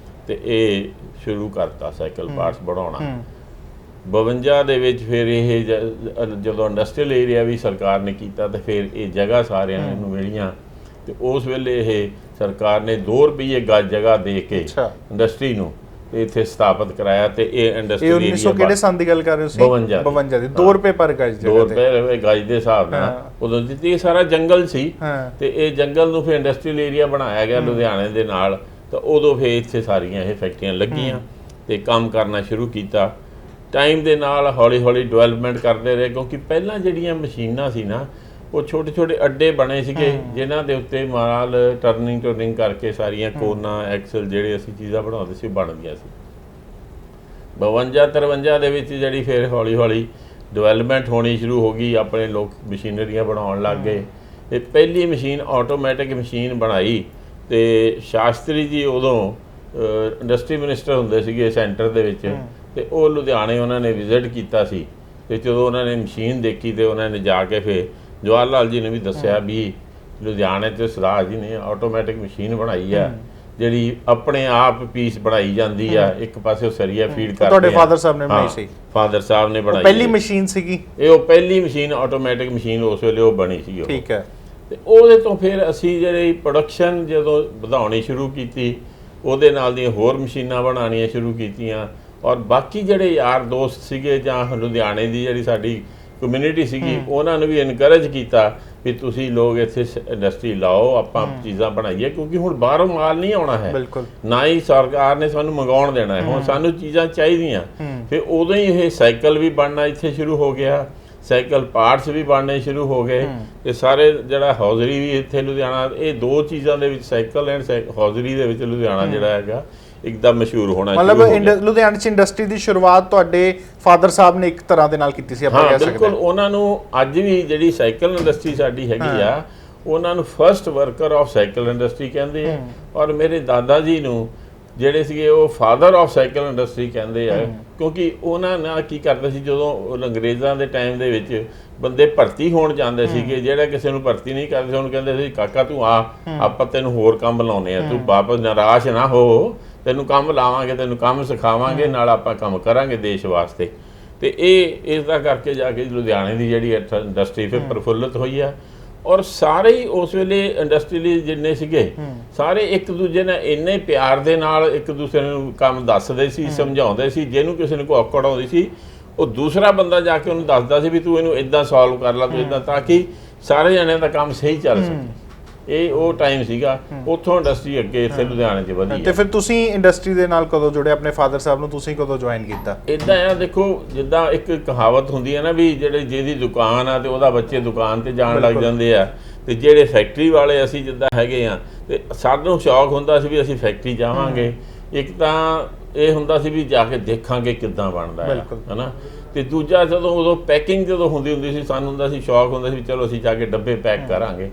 ਤੇ ਇਹ ਸ਼ੁਰੂ ਕਰਤਾ ਸਾਈਕਲ ਪਾਰਟਸ ਬਣਾਉਣਾ। 52 ਦੇ ਵਿੱਚ ਫਿਰ ਇਹ ਜਦੋਂ ਇੰਡਸਟਰੀਅਲ ਏਰੀਆ ਵੀ ਸਰਕਾਰ ਨੇ ਕੀਤਾ ਤੇ ਫਿਰ ਇਹ ਜਗ੍ਹਾ ਸਾਰਿਆਂ ਨੂੰ ਮਿਲੀਆਂ ਤੇ ਉਸ ਵੇਲੇ ਇਹ ਸਰਕਾਰ ਨੇ 2 ਰੁਪਏ ਗਜ ਜਗ੍ਹਾ ਦੇ ਕੇ ਇੰਡਸਟਰੀ ਨੂੰ ਇੱਥੇ ਸਥਾਪਿਤ ਕਰਾਇਆ। ਤੇ ਇਹ ਇੰਡਸਟਰੀ ਏਰੀਆ 1900 ਕਿਹੜੇ ਸਾਲ ਦੀ ਗੱਲ ਕਰ ਰਹੇ ਹੋ? 52 ਦੀ 2 ਰੁਪਏ ਪਰ ਗਜ, 2 ਰੁਪਏ ਗਜ ਦੇ ਹਿਸਾਬ ਨਾਲ ਉਦੋਂ ਦਿੱਤੀ। ਇਹ ਸਾਰਾ ਜੰਗਲ ਸੀ ਤੇ ਇਹ ਜੰਗਲ ਨੂੰ ਫਿਰ ਇੰਡਸਟਰੀਅਲ ਏਰੀਆ ਬਣਾਇਆ ਗਿਆ ਲੁਧਿਆਣੇ ਦੇ ਨਾਲ। ਤਾਂ ਉਦੋਂ ਫਿਰ ਇੱਥੇ ਸਾਰੀਆਂ ਇਹ ਫੈਕਟਰੀਆਂ ਲੱਗੀਆਂ ਤੇ ਕੰਮ ਕਰਨਾ ਸ਼ੁਰੂ ਕੀਤਾ। ਟਾਈਮ ਦੇ ਨਾਲ ਹੌਲੀ ਹੌਲੀ ਡਿਵੈਲਪਮੈਂਟ ਕਰਦੇ ਰਹੇ ਕਿਉਂਕਿ ਪਹਿਲਾਂ ਜਿਹੜੀਆਂ ਮਸ਼ੀਨਾਂ ਸੀ ਨਾ ਉਹ ਛੋਟੇ ਛੋਟੇ ਅੱਡੇ ਬਣੇ ਸੀਗੇ ਜਿਨ੍ਹਾਂ ਦੇ ਉੱਤੇ ਮਾਲ ਟਰਨਿੰਗ ਕਰਕੇ ਸਾਰੀਆਂ ਕੋਨਾ ਐਕਸਲ ਜਿਹੜੇ ਅਸੀਂ ਚੀਜ਼ਾਂ ਬਣਾਉਂਦੇ ਸੀ ਬਣ ਗਈਆਂ ਸੀ। 52 53 ਦੇ ਵਿੱਚ ਜਿਹੜੀ ਫਿਰ ਹੌਲੀ ਹੌਲੀ ਡਿਵੈਲਪਮੈਂਟ ਹੋਣੀ ਸ਼ੁਰੂ ਹੋ ਗਈ, ਆਪਣੇ ਲੋਕ ਮਸ਼ੀਨਰੀਆਂ ਬਣਾਉਣ ਲੱਗ ਗਏ। ਤੇ ਪਹਿਲੀ ਮਸ਼ੀਨ ਆਟੋਮੈਟਿਕ ਮਸ਼ੀਨ ਬਣਾਈ ਤੇ ਸ਼ਾਸਤਰੀ ਜੀ ਉਦੋਂ ਇੰਡਸਟਰੀ ਮਿਨਿਸਟਰ ਹੁੰਦੇ ਸੀਗੇ ਸੈਂਟਰ ਦੇ ਵਿੱਚ, ਤੇ ਉਹ ਲੁਧਿਆਣੇ ਉਹਨਾਂ ਨੇ ਵਿਜ਼ਿਟ ਕੀਤਾ ਸੀ। ਤੇ ਜਦੋਂ ਉਹਨਾਂ ਨੇ ਮਸ਼ੀਨ ਦੇਖੀ ਤੇ ਉਹਨਾਂ ਨੇ ਜਾ ਕੇ ਫਿਰ ਜਵਾਹਰ ਲਾਲ ਜੀ ਨੇ ਵੀ ਦੱਸਿਆ ਵੀ ਲੁਧਿਆਣੇ 'ਚ ਸਰਾਜ ਜੀ ਨੇ ਆਟੋਮੈਟਿਕ ਮਸ਼ੀਨ ਬਣਾਈ ਆ ਜਿਹੜੀ ਆਪਣੇ ਆਪ ਪੀਸ ਬਣਾਈ ਜਾਂਦੀ ਆ, ਇੱਕ ਪਾਸੇ ਸਰੀਆ ਫੀਡ ਕਰਦੇ ਆ। ਤੁਹਾਡੇ ਫਾਦਰ ਸਾਹਿਬ ਨੇ ਬਣਾਈ ਸੀ? ਫਾਦਰ ਸਾਹਿਬ ਨੇ ਬਣਾਈ। ਪਹਿਲੀ ਮਸ਼ੀਨ ਸੀਗੀ ਇਹ, ਉਹ ਪਹਿਲੀ ਮਸ਼ੀਨ ਆਟੋਮੈਟਿਕ ਮਸ਼ੀਨ ਉਸ ਵੇਲੇ ਉਹ ਬਣੀ ਸੀ। ਉਹ ਠੀਕ ਹੈ। ਤੇ ਉਹਦੇ ਤੋਂ ਫਿਰ ਅਸੀਂ ਜਿਹੜੀ ਪ੍ਰੋਡਕਸ਼ਨ ਜਦੋਂ ਵਧਾਉਣੀ ਸ਼ੁਰੂ ਕੀਤੀ, ਉਹਦੇ ਨਾਲ ਦੀਆਂ ਹੋਰ ਮਸ਼ੀਨਾਂ ਬਣਾਉਣੀਆਂ ਸ਼ੁਰੂ ਕੀਤੀਆਂ। ਔਰ ਬਾਕੀ ਜਿਹੜੇ ਯਾਰ ਦੋਸਤ ਸੀਗੇ ਜਾਂ ਲੁਧਿਆਣੇ ਦੀ ਜਿਹੜੀ ਸਾਡੀ ਕਮਿਊਨਿਟੀ ਸੀਗੀ, ਉਹਨਾਂ ਨੂੰ ਵੀ ਇਨਕਰੇਜ ਕੀਤਾ ਵੀ ਤੁਸੀਂ ਲੋਕ ਇੱਥੇ ਇੰਡਸਟਰੀ ਲਾਓ, ਆਪਾਂ ਚੀਜ਼ਾਂ ਬਣਾਈਏ, ਕਿਉਂਕਿ ਹੁਣ ਬਾਹਰੋਂ ਮਾਲ ਨਹੀਂ ਆਉਣਾ ਹੈ, ਨਾ ਹੀ ਸਰਕਾਰ ਨੇ ਸਾਨੂੰ ਮੰਗਾਉਣ ਦੇਣਾ ਹੈ, ਹੁਣ ਸਾਨੂੰ ਚੀਜ਼ਾਂ ਚਾਹੀਦੀਆਂ। ਫਿਰ ਉਦੋਂ ਹੀ ਇਹ ਸਾਈਕਲ ਵੀ ਬਣਨਾ ਇੱਥੇ ਸ਼ੁਰੂ ਹੋ ਗਿਆ, ਸਾਈਕਲ ਪਾਰਟਸ ਵੀ ਬਣਨੇ ਸ਼ੁਰੂ ਹੋ ਗਏ। ਤੇ ਸਾਰੇ ਜਿਹੜਾ ਹੌਜ਼ਰੀ ਵੀ ਇੱਥੇ ਲੁਧਿਆਣਾ, ਇਹ ਦੋ ਚੀਜ਼ਾਂ ਦੇ ਵਿੱਚ ਸਾਈਕਲ ਐਂਡ ਹੌਜ਼ਰੀ ਦੇ ਵਿੱਚ ਲੁਧਿਆਣਾ ਜਿਹੜਾ ਹੈਗਾ ਇੱਕਦਮ ਮਸ਼ਹੂਰ ਹੋਣਾ ਸ਼ੁਰੂ ਹੋ ਗਿਆ। ਮਤਲਬ ਲੁਧਿਆਣੇ 'ਚ ਇੰਡਸਟਰੀ ਦੀ ਸ਼ੁਰੂਆਤ ਤੁਹਾਡੇ ਫਾਦਰ ਸਾਹਿਬ ਨੇ ਇੱਕ ਤਰ੍ਹਾਂ ਦੇ ਨਾਲ ਕੀਤੀ ਸੀ, ਆਪਾਂ ਕਹਿ ਸਕਦੇ ਹਾਂ। ਬਿਲਕੁਲ, ਉਹਨਾਂ ਨੂੰ ਅੱਜ ਵੀ ਜਿਹੜੀ ਸਾਈਕਲ ਇੰਡਸਟਰੀ ਸਾਡੀ ਹੈਗੀ ਆ, ਉਹਨਾਂ ਨੂੰ first worker of cycle industry ਕਹਿੰਦੇ ਆ। ਔਰ ਮੇਰੇ ਦਾਦਾ ਜੀ ਨੂੰ ਜਿਹੜੇ ਸੀਗੇ ਉਹ ਫਾਦਰ ਆਫ ਸਾਈਕਲ ਇੰਡਸਟਰੀ ਕਹਿੰਦੇ ਆ, ਕਿਉਂਕਿ ਉਹਨਾਂ ਨਾਲ ਕੀ ਕਰਦੇ ਸੀ, ਜਦੋਂ ਅੰਗਰੇਜ਼ਾਂ ਦੇ ਟਾਈਮ ਦੇ ਵਿੱਚ ਬੰਦੇ ਭਰਤੀ ਹੋਣ ਜਾਂਦੇ ਸੀਗੇ, ਜਿਹੜਾ ਕਿਸੇ ਨੂੰ ਭਰਤੀ ਨਹੀਂ ਕਰਦੇ ਸੀ ਉਹਨੂੰ ਕਹਿੰਦੇ ਸੀ ਕਾਕਾ ਤੂੰ ਆ, ਆਪਾਂ ਤੈਨੂੰ ਹੋਰ ਕੰਮ ਲਾਉਨੇ ਆ, ਤੂੰ ਵਾਪਸ ਨਿਰਾਸ਼ ਨਾ ਹੋ, ਤੈਨੂੰ ਕੰਮ ਲਾਵਾਂਗੇ, ਤੈਨੂੰ ਕੰਮ ਸਿਖਾਵਾਂਗੇ, ਨਾਲ ਆਪਾਂ ਕੰਮ ਕਰਾਂਗੇ ਦੇਸ਼ ਵਾਸਤੇ। ਤੇ ਇਹ ਇਸ ਦਾ ਕਰਕੇ ਜਾ ਕੇ ਲੁਧਿਆਣੇ ਦੀ ਜਿਹੜੀ ਇੰਡਸਟਰੀ ਫਿਰ ਪ੍ਰਫੁੱਲਤ ਹੋਈ ਆ। ਔਰ ਸਾਰੇ ਹੀ ਉਸ ਵੇਲੇ ਇੰਡਸਟਰੀਅਲੀ ਜਿੰਨੇ ਸੀਗੇ, ਸਾਰੇ ਇੱਕ ਦੂਜੇ ਨਾਲ ਇੰਨੇ ਪਿਆਰ ਦੇ ਨਾਲ ਇੱਕ ਦੂਸਰੇ ਨੂੰ ਕੰਮ ਦੱਸਦੇ ਸੀ, ਸਮਝਾਉਂਦੇ ਸੀ। ਜਿਹਨੂੰ ਕਿਸੇ ਨੂੰ ਕੋਈ ਔਕੜ ਆਉਂਦੀ ਸੀ, ਉਹ ਦੂਸਰਾ ਬੰਦਾ ਜਾ ਕੇ ਉਹਨੂੰ ਦੱਸਦਾ ਸੀ ਵੀ ਤੂੰ ਇਹਨੂੰ ਇਦਾਂ ਸੋਲਵ ਕਰ ਲਾ, ਤੂੰ ਇਦਾਂ, ਤਾਂ ਕਿ ਸਾਰੇ ਜਣਿਆਂ ਦਾ ਕੰਮ ਸਹੀ ਚੱਲ ਸਕੇ। ਇਹ ਉਹ ਟਾਈਮ ਸੀਗਾ, ਉੱਥੋਂ ਇੰਡਸਟਰੀ ਅੱਗੇ ਇੱਥੇ ਲੁਧਿਆਣੇ 'ਚ ਵਧੀ। ਤੇ ਫਿਰ ਤੁਸੀਂ ਇੰਡਸਟਰੀ ਦੇ ਨਾਲ ਕਦੋਂ ਜੁੜੇ? ਆਪਣੇ ਫਾਦਰ ਸਾਹਿਬ ਨੂੰ ਤੁਸੀਂ ਕਦੋਂ ਜੁਆਇਨ ਕੀਤਾ? ਇਦਾਂ ਆ, ਦੇਖੋ ਜਿੱਦਾਂ ਇੱਕ ਕਹਾਵਤ ਹੁੰਦੀ ਹੈ ਨਾ ਵੀ ਜਿਹਦੀ ਦੁਕਾਨ ਆ ਤੇ ਉਹਦਾ ਬੱਚੇ ਦੁਕਾਨ ਤੇ ਜਾਣ ਲੱਗ ਜਾਂਦੇ ਆ, ਤੇ ਜਿਹੜੇ ਫੈਕਟਰੀ ਵਾਲੇ ਅਸੀਂ ਜਿੱਦਾਂ ਹੈਗੇ ਆ, ਤੇ ਸਾਨੂੰ ਸ਼ੌਕ ਹੁੰਦਾ ਸੀ ਵੀ ਅਸੀਂ ਫੈਕਟਰੀ ਜਾਵਾਂਗੇ। ਇੱਕ ਤਾਂ ਇਹ ਹੁੰਦਾ ਸੀ ਵੀ ਜਾ ਕੇ ਦੇਖਾਂਗੇ ਕਿੱਦਾਂ ਬਣਦਾ ਹੈ ਨਾ, ਤੇ ਦੂਜਾ ਉਦੋਂ ਪੈਕਿੰਗ ਜਦੋਂ ਹੁੰਦੀ ਸੀ, ਸਾਨੂੰ ਹੁੰਦਾ ਸੀ ਸ਼ੌਕ ਹੁੰਦਾ ਸੀ ਵੀ ਚਲੋ ਅਸੀਂ ਜਾ ਕੇ ਡੱਬੇ ਪੈਕ ਕਰਾਂਗੇ।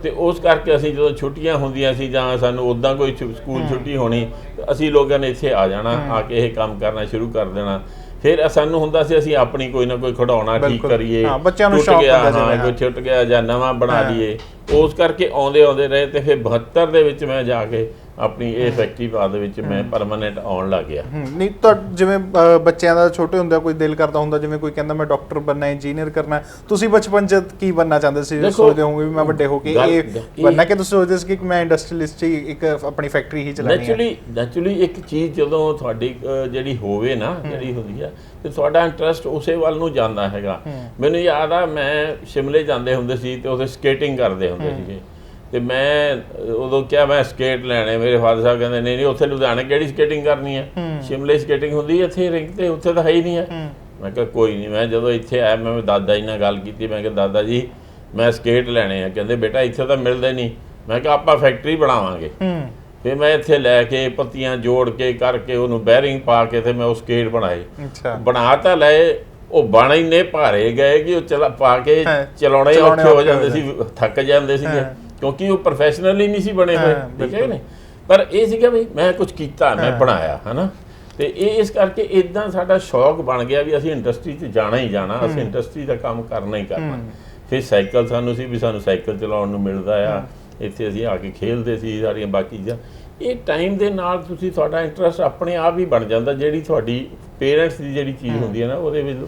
ਤੇ ਉਸ ਕਰਕੇ ਅਸੀਂ ਜਦੋਂ ਛੁੱਟੀਆਂ ਹੁੰਦੀਆਂ ਸੀ ਜਾਂ ਸਾਨੂੰ ਉੱਦਾਂ ਕੋਈ ਸਕੂਲ ਛੁੱਟੀ ਹੋਣੀ, ਅਸੀਂ ਲੋਕਾਂ ਨੇ ਇੱਥੇ ਆ ਜਾਣਾ, ਆ ਕੇ ਇਹ ਕੰਮ ਕਰਨਾ ਸ਼ੁਰੂ ਕਰ ਦੇਣਾ। ਫਿਰ ਸਾਨੂੰ ਹੁੰਦਾ ਸੀ ਅਸੀਂ ਆਪਣੀ ਕੋਈ ਨਾ ਕੋਈ ਖਿਡੌਣਾ ਠੀਕ ਕਰੀਏ, ਟੁੱਟ ਗਿਆ, ਕੋਈ ਛੁੱਟ ਗਿਆ ਜਾਂ ਨਵਾਂ ਬਣਾ ਲਈਏ। ਉਸ ਕਰਕੇ ਆਉਂਦੇ ਰਹੇ, ਤੇ ਫਿਰ 72 ਦੇ ਵਿੱਚ ਮੈਂ ਜਾ ਕੇ ਆਪਣੀ ਇਹ ਫੈਕਟਰੀ ਬਾਅਦ ਦੇ ਵਿੱਚ ਮੈਂ ਪਰਮਾਨੈਂਟ ਆਉਣ ਲੱਗ ਗਿਆ। ਨਹੀਂ ਤਾਂ ਜਿਵੇਂ ਬੱਚਿਆਂ ਦਾ ਛੋਟੇ ਹੁੰਦੇ ਕੋਈ ਦਿਲ ਕਰਦਾ ਹੁੰਦਾ, ਜਿਵੇਂ ਕੋਈ ਕਹਿੰਦਾ ਮੈਂ ਡਾਕਟਰ ਬਣਨਾ, ਇੰਜੀਨੀਅਰ ਕਰਨਾ, ਤੁਸੀਂ ਬਚਪਨ 'ਚ ਕੀ ਬਣਨਾ ਚਾਹੁੰਦੇ ਸੀ? ਸੋਚਦੇ ਹੋਵੋਗੇ ਵੀ ਮੈਂ ਵੱਡੇ ਹੋ ਕੇ ਇਹ ਬਣਨਾ, ਕਿ ਤੁਸੀਂ ਸੋਚਦੇ ਸੀ ਕਿ ਮੈਂ ਇੰਡਸਟਰੀਅਲਿਸਟ ਹੀ ਇੱਕ ਆਪਣੀ ਫੈਕਟਰੀ ਹੀ ਚਲਾਉਣੀ ਹੈ? ਨੈਚੁਰਲੀ ਇੱਕ ਚੀਜ਼ ਜਦੋਂ ਤੁਹਾਡੀ ਜਿਹੜੀ ਹੋਵੇ ਨਾ, ਜਿਹੜੀ ਹੁੰਦੀ ਆ, ਤੇ ਤੁਹਾਡਾ ਇੰਟਰਸਟ ਉਸੇ ਵੱਲ ਨੂੰ ਜਾਂਦਾ ਹੈਗਾ। ਮੈਨੂੰ ਯਾਦ ਆ, ਮੈਂ ਸ਼ਿਮਲੇ ਜਾਂਦੇ ਹੁੰਦੇ ਸੀ ਤੇ ਉੱਥੇ ਸਕੇਟਿੰਗ ਕਰਦੇ ਹੁੰਦੇ ਸੀਗੇ, ਤੇ ਮੈਂ ਉਦੋਂ ਕਿਹਾ ਮੈਂ ਸਕੇਟ ਲੈਣੇ। ਮੇਰੇ ਫਾਦਰ ਸਾਹਿਬ ਕਹਿੰਦੇ ਨਹੀਂ ਉੱਥੇ ਲੁਧਿਆਣੇ ਕਿਹੜੀ ਸਕੇਟਿੰਗ ਕਰਨੀ ਹੈ, ਸ਼ਿਮਲੇ ਸਕੇਟਿੰਗ ਹੁੰਦੀ ਹੈ, ਇੱਥੇ ਰਿੰਗ ਤੇ ਉੱਥੇ ਤਾਂ ਹੈ ਹੀ ਨਹੀਂ ਹੈ। ਮੈਂ ਕਿਹਾ ਕੋਈ ਨਹੀਂ। ਮੈਂ ਜਦੋਂ ਇੱਥੇ ਆਇਆ, ਮੈਂ ਦਾਦਾ ਜੀ ਨਾਲ ਗੱਲ ਕੀਤੀ, ਮੈਂ ਕਿਹਾ ਦਾਦਾ ਜੀ ਮੈਂ ਸਕੇਟ ਲੈਣੇ ਆ। ਕਹਿੰਦੇ ਬੇਟਾ ਇੱਥੇ ਤਾਂ ਮਿਲਦੇ ਨਹੀਂ। ਮੈਂ ਕਿਹਾ ਆਪਾਂ ਫੈਕਟਰੀ ਬਣਾਵਾਂਗੇ। ਫਿਰ ਮੈਂ ਇੱਥੇ ਲੈ ਕੇ ਪੱਤੀਆਂ ਜੋੜ ਕੇ ਕਰਕੇ ਉਹਨੂੰ ਬੈਰਿੰਗ ਪਾ ਕੇ ਤੇ ਮੈਂ ਉਹ ਸਕੇਟ ਬਣਾਏ। ਬਣਾ ਤਾਂ ਲਏ, ਉਹ ਬਣ ਇੰਨੇ ਭਾਰੇ ਗਏ ਕਿ ਉਹ ਪਾ ਕੇ ਚਲਾਉਣੇ ਔਖੇ ਹੋ ਜਾਂਦੇ ਸੀ, ਥੱਕ ਜਾਂਦੇ ਸੀਗੇ, ਕਿਉਂਕਿ ਉਹ ਪ੍ਰੋਫੈਸ਼ਨਲੀ ਨਹੀਂ ਸੀ ਬਣੇ ਹੋਏ, ਠੀਕ ਹੈ ਨੇ। ਪਰ ਇਹ ਸੀਗਾ ਵੀ ਮੈਂ ਕੁਝ ਕੀਤਾ, ਮੈਂ ਬਣਾਇਆ, ਹੈ ਨਾ। ਤੇ ਇਹ ਇਸ ਕਰਕੇ ਇਦਾਂ ਸਾਡਾ ਸ਼ੌਕ ਬਣ ਗਿਆ ਵੀ ਅਸੀਂ ਇੰਡਸਟਰੀ 'ਚ ਜਾਣਾ ਹੀ ਜਾਣਾ, ਅਸੀਂ ਇੰਡਸਟਰੀ ਦਾ ਕੰਮ ਕਰਨਾ ਹੀ ਕਰਨਾ। ਫਿਰ ਸਾਈਕਲ ਸਾਨੂੰ ਸੀ ਵੀ ਸਾਨੂੰ ਸਾਈਕਲ ਚਲਾਉਣ ਨੂੰ ਮਿਲਦਾ ਆ, ਇੱਥੇ ਅਸੀਂ ਆ ਕੇ ਖੇਲਦੇ ਸੀ, ਸਾਰੀਆਂ ਬਾਕੀ ਚੀਜ਼ਾਂ। ਇਹ ਟਾਈਮ ਦੇ ਨਾਲ ਤੁਸੀਂ ਤੁਹਾਡਾ ਇੰਟਰਸਟ ਆਪਣੇ ਆਪ ਹੀ ਬਣ ਜਾਂਦਾ, ਜਿਹੜੀ ਤੁਹਾਡੀ ਪੇਰੈਂਟਸ ਦੀ ਜਿਹੜੀ ਚੀਜ਼ ਹੁੰਦੀ ਹੈ ਨਾ, ਉਹਦੇ ਵਿੱਚ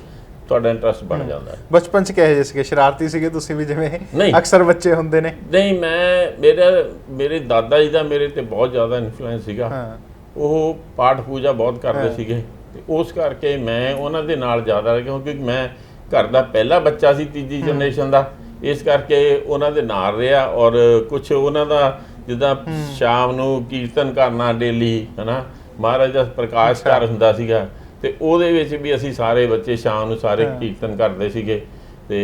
ਤੁਹਾਡਾ ਇੰਟਰਸਟ ਬਣ ਜਾਂਦਾ ਹੈ। ਬਚਪਨ 'ਚ ਕਿਹੋ ਜਿਹੇ ਸੀਗੇ? ਸ਼ਰਾਰਤੀ ਸੀਗੇ ਤੁਸੀਂ ਵੀ, ਜਿਵੇਂ ਅਕਸਰ ਬੱਚੇ ਹੁੰਦੇ ਨੇ? ਨਹੀਂ, ਮੇਰੇ ਦਾਦਾ ਜੀ ਦਾ ਮੇਰੇ ਤੇ ਬਹੁਤ ਜ਼ਿਆਦਾ ਇਨਫਲੂਐਂਸ ਸੀਗਾ। ਉਹ ਪਾਠ ਪੂਜਾ ਬਹੁਤ ਕਰਦੇ ਸੀਗੇ, ਤੇ ਉਸ ਕਰਕੇ ਮੈਂ ਉਹਨਾਂ ਦੇ ਨਾਲ ਜ਼ਿਆਦਾ, ਕਿਉਂਕਿ ਮੈਂ ਘਰ ਦਾ ਪਹਿਲਾ ਬੱਚਾ ਸੀ, ਤੀਜੀ ਜਨਰੇਸ਼ਨ ਦਾ, ਇਸ ਕਰਕੇ ਉਹਨਾਂ ਦੇ ਨਾਲ ਰਿਹਾ। ਔਰ ਕੁਛ ਉਹਨਾਂ ਦਾ ਜਿੱਦਾਂ ਸ਼ਾਮ ਨੂੰ ਕੀਰਤਨ ਕਰਨਾ ਡੇਲੀ, ਹੈ ਨਾ, ਮਹਾਰਾਜ ਦਾ ਪ੍ਰਕਾਸ਼ ਘਰ ਹੁੰਦਾ ਸੀਗਾ, ਤੇ ਉਹਦੇ ਵਿੱਚ ਵੀ ਅਸੀਂ ਸਾਰੇ ਬੱਚੇ ਸ਼ਾਮ ਨੂੰ ਸਾਰੇ ਕੀਰਤਨ ਕਰਦੇ ਸੀਗੇ। ਤੇ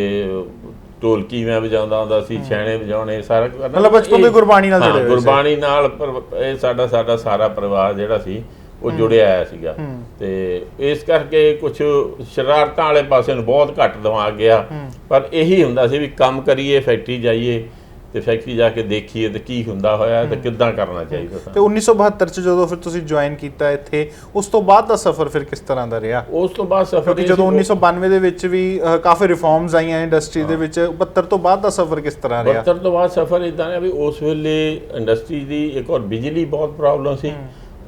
ਢੋਲਕੀ ਮੈਂ ਵਜਾਉਂਦਾ ਹੁੰਦਾ ਸੀ, ਛੈਣੇ ਵਜਾਉਣੇ, ਸਾਰਾ ਕਰਨਾ। ਮਤਲਬ ਬਚਪਨ ਤੋਂ ਗੁਰਬਾਣੀ ਨਾਲ ਜੁੜੇ ਹੋਏ ਸੀ? ਗੁਰਬਾਣੀ ਨਾਲ। ਇਹ ਸਾਡਾ ਸਾਰਾ ਪਰਿਵਾਰ ਜਿਹੜਾ ਸੀ ਉਹ ਜੁੜਿਆ ਆਇਆ ਸੀਗਾ ਤੇ ਇਸ ਕਰਕੇ ਕੁਝ ਸ਼ਰਾਰਤਾਂ ਵਾਲੇ ਪਾਸੇ ਨੂੰ ਬਹੁਤ ਘੱਟ ਦਿਮਾਗ ਗਿਆ ਪਰ ਇਹੀ ਹੁੰਦਾ ਸੀ ਵੀ ਕੰਮ ਕਰੀਏ ਫੈਕਟਰੀ ਜਾਈਏ ਤੇ ਫੈਕਟਰੀ ਜਾ ਕੇ ਦੇਖੀਏ ਤੇ ਕੀ ਹੁੰਦਾ ਹੋਇਆ ਤੇ ਕਿੱਦਾਂ ਕਰਨਾ ਚਾਹੀਦਾ ਤੇ 1972 ਚ ਜਦੋਂ ਫਿਰ ਤੁਸੀਂ ਜੁਆਇਨ ਕੀਤਾ ਇੱਥੇ ਉਸ ਤੋਂ ਬਾਅਦ ਦਾ ਸਫ਼ਰ ਫਿਰ ਕਿਸ ਤਰ੍ਹਾਂ ਦਾ ਰਿਹਾ? ਉਸ ਤੋਂ ਬਾਅਦ ਸਫ਼ਰ ਕਿਉਂਕਿ ਜਦੋਂ 1992 ਦੇ ਵਿੱਚ ਵੀ ਕਾਫੀ ਰਿਫਾਰਮਸ ਆਈਆਂ ਇੰਡਸਟਰੀ ਦੇ ਵਿੱਚ 72 ਤੋਂ ਬਾਅਦ ਦਾ ਸਫ਼ਰ ਕਿਸ ਤਰ੍ਹਾਂ ਰਿਹਾ? 72 ਤੋਂ ਬਾਅਦ ਸਫ਼ਰ ਇਦਾਂ ਹੈ ਵੀ ਉਸ ਵੇਲੇ ਇੰਡਸਟਰੀ ਦੀ ਇੱਕ ਹੋਰ ਬਿਜਲੀ ਬਹੁਤ ਪ੍ਰੋਬਲਮ ਸੀ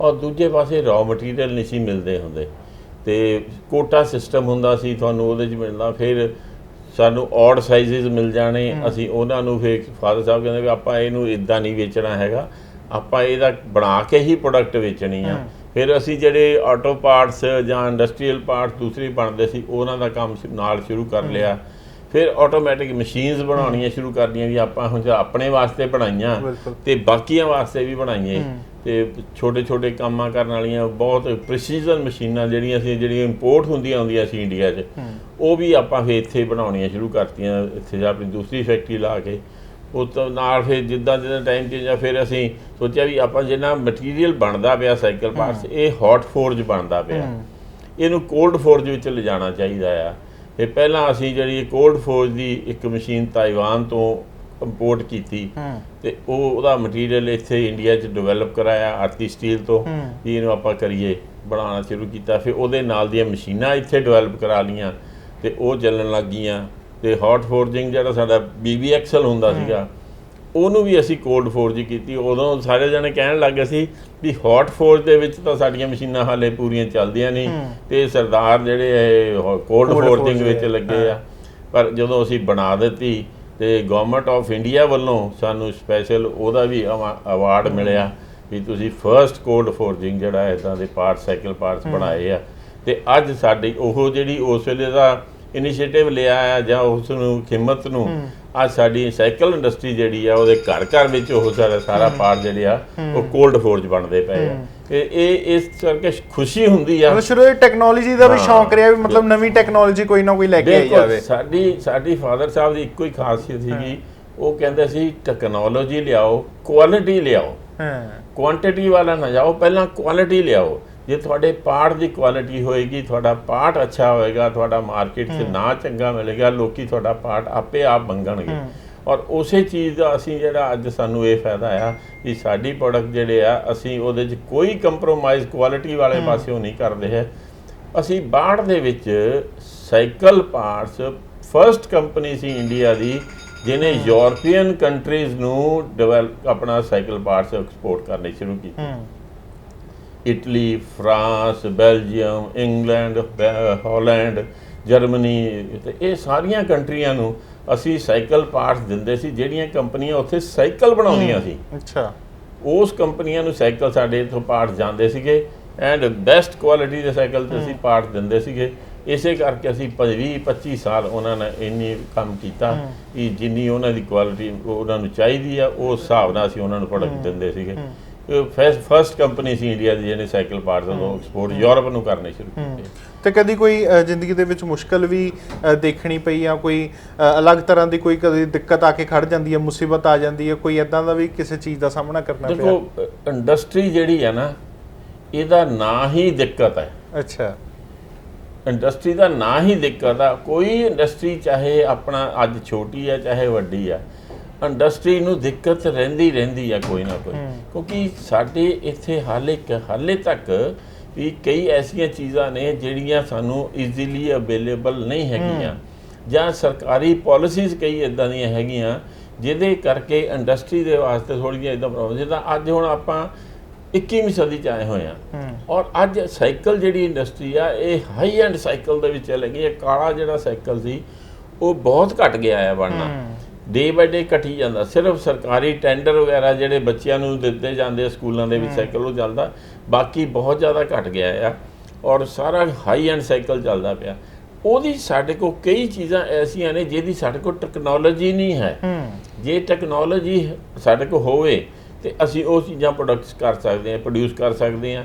ਔਰ ਦੂਜੇ ਪਾਸੇ ਰॉ ਮਟੀਰੀਅਲ ਨਹੀਂ ਸੀ ਮਿਲਦੇ ਹੁੰਦੇ ਤੇ ਕੋਟਾ ਸਿਸਟਮ ਹੁੰਦਾ ਸੀ ਤੁਹਾਨੂੰ ਉਹਦੇ 'ਚ ਮਿਲਦਾ ਫਿਰ ਸਾਨੂੰ ਔਡ ਸਾਈਜ਼ਸ ਮਿਲ ਜਾਣੇ ਅਸੀਂ ਉਹਨਾਂ ਨੂੰ ਫਿਰ ਫਾਦਰ ਸਾਹਿਬ ਕਹਿੰਦੇ ਵੀ ਆਪਾਂ ਇਹਨੂੰ ਇਦਾਂ ਨਹੀਂ ਵੇਚਣਾ ਹੈਗਾ ਆਪਾਂ ਇਹਦਾ ਬਣਾ ਕੇ ਹੀ ਪ੍ਰੋਡਕਟ ਵੇਚਣੀ ਆ ਫਿਰ ਅਸੀਂ ਜਿਹੜੇ ਆਟੋ ਪਾਰਟਸ ਜਾਂ ਇੰਡਸਟਰੀਅਲ ਪਾਰਟਸ ਦੂਸਰੇ ਬਣਦੇ ਸੀ ਉਹਨਾਂ ਦਾ ਕੰਮ ਨਾਲ ਸ਼ੁਰੂ ਕਰ ਲਿਆ ਫਿਰ ਆਟੋਮੈਟਿਕ ਮਸ਼ੀਨਸ ਬਣਾਉਣੀਆਂ ਸ਼ੁਰੂ ਕਰਦੀਆਂ ਵੀ ਆਪਾਂ ਹੁਣ ਆਪਣੇ ਵਾਸਤੇ ਬਣਾਈਆਂ ਤੇ ਬਾਕੀਆਂ ਵਾਸਤੇ ਵੀ ਬਣਾਈਏ ਤੇ ਛੋਟੇ ਛੋਟੇ ਕੰਮਾਂ ਕਰਨ ਵਾਲੀਆਂ ਬਹੁਤ ਪ੍ਰੀਸੀਜ਼ਨ ਮਸ਼ੀਨਾਂ ਜਿਹੜੀਆਂ ਇੰਪੋਰਟ ਹੁੰਦੀਆਂ ਸੀ ਇੰਡੀਆ 'ਚ ਉਹ ਵੀ ਆਪਾਂ ਫਿਰ ਇੱਥੇ ਬਣਾਉਣੀਆਂ ਸ਼ੁਰੂ ਕਰਤੀਆਂ ਇੱਥੇ ਜਾ ਆਪਣੀ ਦੂਸਰੀ ਫੈਕਟਰੀ ਲਾ ਕੇ ਉਸ ਤੋਂ ਨਾਲ ਫਿਰ ਜਿੱਦਾਂ ਟਾਈਮ ਚੇਂਜ ਆ ਫਿਰ ਅਸੀਂ ਸੋਚਿਆ ਵੀ ਆਪਾਂ ਜਿੰਨਾ ਮਟੀਰੀਅਲ ਬਣਦਾ ਪਿਆ ਸਾਈਕਲ ਪਾਰਟਸ ਇਹ ਹੌਟ ਫੋਰਜ ਬਣਦਾ ਪਿਆ ਇਹਨੂੰ ਕੋਲਡ ਫੋਰਜ ਵਿੱਚ ਲਿਜਾਣਾ ਚਾਹੀਦਾ ਆ ਤੇ ਪਹਿਲਾਂ ਅਸੀਂ ਜਿਹੜੀ ਕੋਲਡ ਫੋਰਜ ਦੀ ਇੱਕ ਮਸ਼ੀਨ ਤਾਈਵਾਨ ਤੋਂ ਇੰਪੋਰਟ ਕੀਤੀ ਤੇ ਉਹਦਾ ਮਟੀਰੀਅਲ ਇੱਥੇ ਇੰਡੀਆ 'ਚ ਡਿਵੈਲਪ ਕਰਾਇਆ ਆਰਤੀ ਸਟੀਲ ਤੋਂ ਵੀ ਇਹਨੂੰ ਆਪਾਂ ਕਰੀਏ ਬਣਾਉਣਾ ਸ਼ੁਰੂ ਕੀਤਾ ਫਿਰ ਉਹਦੇ ਨਾਲ ਦੀਆਂ ਮਸ਼ੀਨਾਂ ਇੱਥੇ ਡਿਵੈਲਪ ਕਰਾ ਲਈਆਂ ਤੇ ਉਹ ਚੱਲਣ ਲੱਗ ਗਈਆਂ ਤੇ ਹੌਟ ਫੋਰਜਿੰਗ ਜਿਹੜਾ ਸਾਡਾ BBXL ਹੁੰਦਾ ਸੀਗਾ ਉਹਨੂੰ ਵੀ ਅਸੀਂ ਕੋਲਡ ਫੋਰਜ ਕੀਤੀ ਉਦੋਂ ਸਾਰੇ ਜਣੇ ਕਹਿਣ ਲੱਗ ਗਏ ਸੀ ਵੀ ਹੌਟ ਫੋਰਜ ਦੇ ਵਿੱਚ ਤਾਂ ਸਾਡੀਆਂ ਮਸ਼ੀਨਾਂ ਹਾਲੇ ਪੂਰੀਆਂ ਚੱਲਦੀਆਂ ਨਹੀਂ ਤੇ ਸਰਦਾਰ ਜਿਹੜੇ ਕੋਲਡ ਫੋਰਜਿੰਗ ਵਿੱਚ ਲੱਗੇ ਆ ਪਰ ਜਦੋਂ ਅਸੀਂ ਬਣਾ ਦਿੱਤੀ ਤੇ ਗਵਰਨਮੈਂਟ ਆਫ ਇੰਡੀਆ ਵੱਲੋਂ ਸਾਨੂੰ ਸਪੈਸ਼ਲ ਉਹਦਾ ਵੀ ਅਵਾਰਡ ਮਿਲਿਆ ਵੀ ਤੁਸੀਂ ਫਰਸਟ ਕੋਲਡ ਫੋਰਜਿੰਗ ਜਿਹੜਾ ਇੱਦਾਂ ਦੇ ਪਾਰਟਸ ਸਾਈਕਲ ਪਾਰਟਸ ਬਣਾਏ ਆ ਤੇ ਅੱਜ ਸਾਡੀ ਉਹ ਜਿਹੜੀ ਉਸ ਵੇਲੇ ਦਾ ਇਨੀਸ਼ੀਏਟਿਵ ਲਿਆ ਆ ਜਾਂ ਉਸ ਨੂੰ ਹਿੰਮਤ ਨੂੰ ਅੱਜ ਸਾਡੀ ਸਾਈਕਲ ਇੰਡਸਟਰੀ ਜਿਹੜੀ ਆ ਉਹਦੇ ਘਰ ਘਰ ਵਿੱਚ ਉਹ ਸਾਰਾ ਪਾਰਟ ਜਿਹੜੇ ਆ ਉਹ ਕੋਲਡ ਫੋਰਜ ਬਣਦੇ ਪਏ ਆ ਇਹ ਇਸ ਕਰਕੇ ਖੁਸ਼ੀ ਹੁੰਦੀ ਆ ਸ਼ੁਰੂ ਤੋਂ ਟੈਕਨੋਲੋਜੀ ਦਾ ਵੀ ਸ਼ੌਂਕ ਰਿਹਾ ਵੀ ਮਤਲਬ ਨਵੀਂ ਟੈਕਨੋਲੋਜੀ ਕੋਈ ਨਾ ਕੋਈ ਲੈ ਕੇ ਆਈ ਜਾਵੇ ਸਾਡੀ ਫਾਦਰ ਸਾਹਿਬ ਦੀ ਇੱਕੋ ਹੀ ਖਾਸੀਅਤ ਸੀਗੀ ਉਹ ਕਹਿੰਦੇ ਸੀ ਟੈਕਨੋਲੋਜੀ ਲਿਆਓ ਕੁਆਲਿਟੀ ਲਿਆਓ ਕੁਆਂਟੀਟੀ ਵਾਲਾ ਨਾ ਜਾਓ ਪਹਿਲਾਂ ਕੁਆਲਿਟੀ ਲਿਆਓ ਜੇ ਤੁਹਾਡੇ ਪਾਰਟ ਦੀ ਕੁਆਲਿਟੀ ਹੋਏਗੀ ਤੁਹਾਡਾ ਪਾਰਟ ਅੱਛਾ ਹੋਏਗਾ ਤੁਹਾਡਾ ਮਾਰਕੀਟ 'ਚ ਨਾਂ ਚੰਗਾ ਮਿਲੇਗਾ ਲੋਕੀ ਤੁਹਾਡਾ ਪਾਰਟ ਆਪੇ ਆਪ ਮੰਗਣਗੇ ਔਰ ਉਸੇ ਚੀਜ਼ ਦਾ ਅਸੀਂ ਜਿਹੜਾ ਅੱਜ ਸਾਨੂੰ ਇਹ ਫਾਇਦਾ ਆ ਕਿ ਸਾਡੀ ਪ੍ਰੋਡਕਟ ਜਿਹੜੇ ਆ ਅਸੀਂ ਉਹਦੇ 'ਚ ਕੋਈ ਕੰਪਰੋਮਾਈਜ਼ ਕੁਆਲਿਟੀ ਵਾਲੇ ਪਾਸਿਓਂ ਨਹੀਂ ਕਰਦੇ ਹੈ ਅਸੀਂ ਬਾਹਰ ਦੇ ਵਿੱਚ ਸਾਈਕਲ ਪਾਰਟਸ ਫਰਸਟ ਕੰਪਨੀ ਸੀ ਇੰਡੀਆ ਦੀ ਜਿਹਨੇ ਯੂਰਪੀਅਨ ਕੰਟਰੀਜ਼ ਨੂੰ ਆਪਣਾ ਸਾਈਕਲ ਪਾਰਟਸ ਐਕਸਪੋਰਟ ਕਰਨੇ ਸ਼ੁਰੂ ਕੀਤੇ Italy France Belgium England Holland Germany ਤੇ ਇਹ ਸਾਰੀਆਂ ਕੰਟਰੀਆਂ ਨੂੰ ਅਸੀਂ ਸਾਈਕਲ ਪਾਰਟਸ ਦਿੰਦੇ ਸੀ ਜਿਹੜੀਆਂ ਕੰਪਨੀਆਂ ਉੱਥੇ ਸਾਈਕਲ ਬਣਾਉਂਦੀਆਂ ਸੀ ਅੱਛਾ ਉਸ ਕੰਪਨੀਆਂ ਨੂੰ ਸਾਈਕਲ ਸਾਡੇ ਇੱਥੋਂ ਪਾਰਟਸ ਜਾਂਦੇ ਸੀਗੇ ਐਂਡ ਬੈਸਟ ਕੁਆਲਿਟੀ ਦੇ ਸਾਈਕਲ ਤੇ ਅਸੀਂ ਪਾਰਟਸ ਦਿੰਦੇ ਸੀਗੇ ਇਸੇ ਕਰਕੇ ਅਸੀਂ 20-25 ਸਾਲ ਉਹਨਾਂ ਨੇ ਇੰਨੀ ਕੰਮ ਕੀਤਾ ਕਿ ਜਿੰਨੀ ਉਹਨਾਂ ਦੀ ਕੁਆਲਿਟੀ ਉਹਨਾਂ ਨੂੰ ਚਾਹੀਦੀ ਆ ਉਸ ਹਿਸਾਬ ਨਾਲ ਅਸੀਂ ਉਹਨਾਂ ਨੂੰ ਪ੍ਰੋਡਕਟ ਦਿੰਦੇ ਸੀਗੇ ਫਸਟ ਕੰਪਨੀ ਸੀ ਇੰਡੀਆ ਦੀ ਜਿਹਨੇ ਸਾਈਕਲ ਪਾਰਟਸ ਨੂੰ ਐਕਸਪੋਰਟ ਯੂਰਪ ਨੂੰ ਕਰਨੇ ਸ਼ੁਰੂ ਕੀਤੇ ਤੇ ਕਦੀ ਕੋਈ ਜ਼ਿੰਦਗੀ ਦੇ ਵਿੱਚ ਮੁਸ਼ਕਲ ਵੀ ਦੇਖਣੀ ਪਈ ਜਾਂ ਕੋਈ ਅਲੱਗ ਤਰ੍ਹਾਂ ਦੀ ਕੋਈ ਕਦੀ ਦਿੱਕਤ ਆ ਕੇ ਖੜ ਜਾਂਦੀ ਹੈ ਮੁਸੀਬਤ ਆ ਜਾਂਦੀ ਹੈ ਕੋਈ ਇਦਾਂ ਦਾ ਵੀ ਕਿਸੇ ਚੀਜ਼ ਦਾ ਸਾਹਮਣਾ ਕਰਨਾ ਪਿਆ? ਦੇਖੋ ਇੰਡਸਟਰੀ ਜਿਹੜੀ ਹੈ ਨਾ ਇਹਦਾ ਨਾਂ ਹੀ ਦਿੱਕਤ ਹੈ ਅੱਛਾ ਇੰਡਸਟਰੀ ਦਾ ਨਾਂ ਹੀ ਦਿੱਕਤ ਆ ਕੋਈ ਇੰਡਸਟਰੀ ਚਾਹੇ ਆਪਣਾ ਅੱਜ ਛੋਟੀ ਹੈ ਚਾਹੇ ਵੱਡੀ ਆ ਇੰਡਸਟਰੀ ਨੂੰ ਦਿੱਕਤ ਰਹਿੰਦੀ ਆ ਕੋਈ ਨਾ ਕੋਈ ਕਿਉਂਕਿ ਸਾਡੇ ਇੱਥੇ ਹਾਲੇ ਤੱਕ ਵੀ ਕਈ ਐਸੀਆਂ ਚੀਜ਼ਾਂ ਨੇ ਜਿਹੜੀਆਂ ਸਾਨੂੰ ਈਜ਼ੀਲੀ ਅਵੇਲੇਬਲ ਨਹੀਂ ਹੈਗੀਆਂ ਜਾਂ ਸਰਕਾਰੀ ਪਾਲਿਸੀਜ਼ ਕਈ ਇੱਦਾਂ ਦੀਆਂ ਹੈਗੀਆਂ ਜਿਹਦੇ ਕਰਕੇ ਇੰਡਸਟਰੀ ਦੇ ਵਾਸਤੇ ਥੋੜ੍ਹੀਆਂ ਇੱਦਾਂ ਪ੍ਰੋਬਲਮ ਜਿੱਦਾਂ ਅੱਜ ਹੁਣ ਆਪਾਂ 21ਵੀਂ ਸਦੀ 'ਚ ਆਏ ਹੋਏ ਆ ਔਰ ਅੱਜ ਸਾਈਕਲ ਜਿਹੜੀ ਇੰਡਸਟਰੀ ਆ ਇਹ ਹਾਈ ਐਂਡ ਸਾਈਕਲ ਦੇ ਵਿੱਚ ਚਲੇ ਗਈ ਇਹ ਕਾਲਾ ਜਿਹੜਾ ਸਾਈਕਲ ਸੀ ਉਹ ਬਹੁਤ ਘਟ ਗਿਆ ਆ ਬਣਨਾ ਡੇ ਬਾਈ ਡੇ ਘਟੀ ਜਾਂਦਾ ਸਿਰਫ ਸਰਕਾਰੀ ਟੈਂਡਰ ਵਗੈਰਾ ਜਿਹੜੇ ਬੱਚਿਆਂ ਨੂੰ ਦਿੱਤੇ ਜਾਂਦੇ ਸਕੂਲਾਂ ਦੇ ਵਿੱਚ ਸਾਈਕਲ ਉਹ ਚੱਲਦਾ ਬਾਕੀ ਬਹੁਤ ਜ਼ਿਆਦਾ ਘਟ ਗਿਆ ਆ ਔਰ ਸਾਰਾ ਹਾਈ ਐਂਡ ਸਾਈਕਲ ਚੱਲਦਾ ਪਿਆ ਉਹਦੀ ਸਾਡੇ ਕੋਲ ਕਈ ਚੀਜ਼ਾਂ ਐਸੀਆਂ ਨੇ ਜਿਹਦੀ ਸਾਡੇ ਕੋਲ ਟੈਕਨੋਲੋਜੀ ਨਹੀਂ ਹੈ ਜੇ ਟੈਕਨੋਲੋਜੀ ਸਾਡੇ ਕੋਲ ਹੋਵੇ ਤੇ ਅਸੀਂ ਉਹ ਚੀਜ਼ਾਂ ਪ੍ਰੋਡਿਊਸ ਕਰ ਸਕਦੇ ਹਾਂ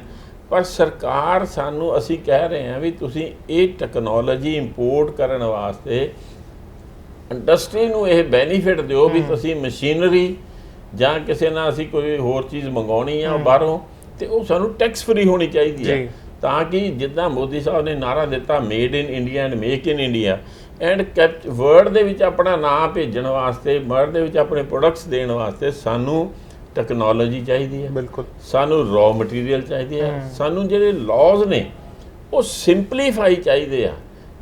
ਪਰ ਸਰਕਾਰ ਸਾਨੂੰ ਅਸੀਂ ਕਹਿ ਰਹੇ ਹਾਂ ਵੀ ਤੁਸੀਂ ਇਹ ਟੈਕਨੋਲੋਜੀ ਇੰਪੋਰਟ ਕਰਨ ਵਾਸਤੇ ਇੰਡਸਟਰੀ ਨੂੰ ਇਹ ਬੈਨੀਫਿਟ ਦਿਓ ਵੀ ਤੁਸੀਂ ਮਸ਼ੀਨਰੀ ਜਾਂ ਕਿਸੇ ਨਾਲ ਅਸੀਂ ਕੋਈ ਹੋਰ ਚੀਜ਼ ਮੰਗਾਉਣੀ ਆ ਬਾਹਰੋਂ ਤੇ ਉਹ ਸਾਨੂੰ ਟੈਕਸ ਫਰੀ ਹੋਣੀ ਚਾਹੀਦੀ ਹੈ, ਤਾਂ ਕਿ ਜਿੱਦਾਂ ਮੋਦੀ ਸਾਹਿਬ ਨੇ ਨਾਰਾ ਦਿੱਤਾ made in India and make in India, and kept world ਦੇ ਵਿੱਚ ਆਪਣਾ ਨਾਂ ਭੇਜਣ ਵਾਸਤੇ, ਵਰਲਡ ਦੇ ਵਿੱਚ ਆਪਣੇ ਪ੍ਰੋਡਕਟਸ ਦੇਣ ਵਾਸਤੇ ਸਾਨੂੰ ਟੈਕਨੋਲੋਜੀ ਚਾਹੀਦੀ ਹੈ, ਬਿਲਕੁਲ ਸਾਨੂੰ ਰॉ ਮਟੀਰੀਅਲ ਚਾਹੀਦੀ ਹੈ, ਸਾਨੂੰ ਜਿਹੜੇ ਲਾਜ਼ ਨੇ ਉਹ ਸਿੰਪਲੀਫਾਈ ਚਾਹੀਦੇ ਆ,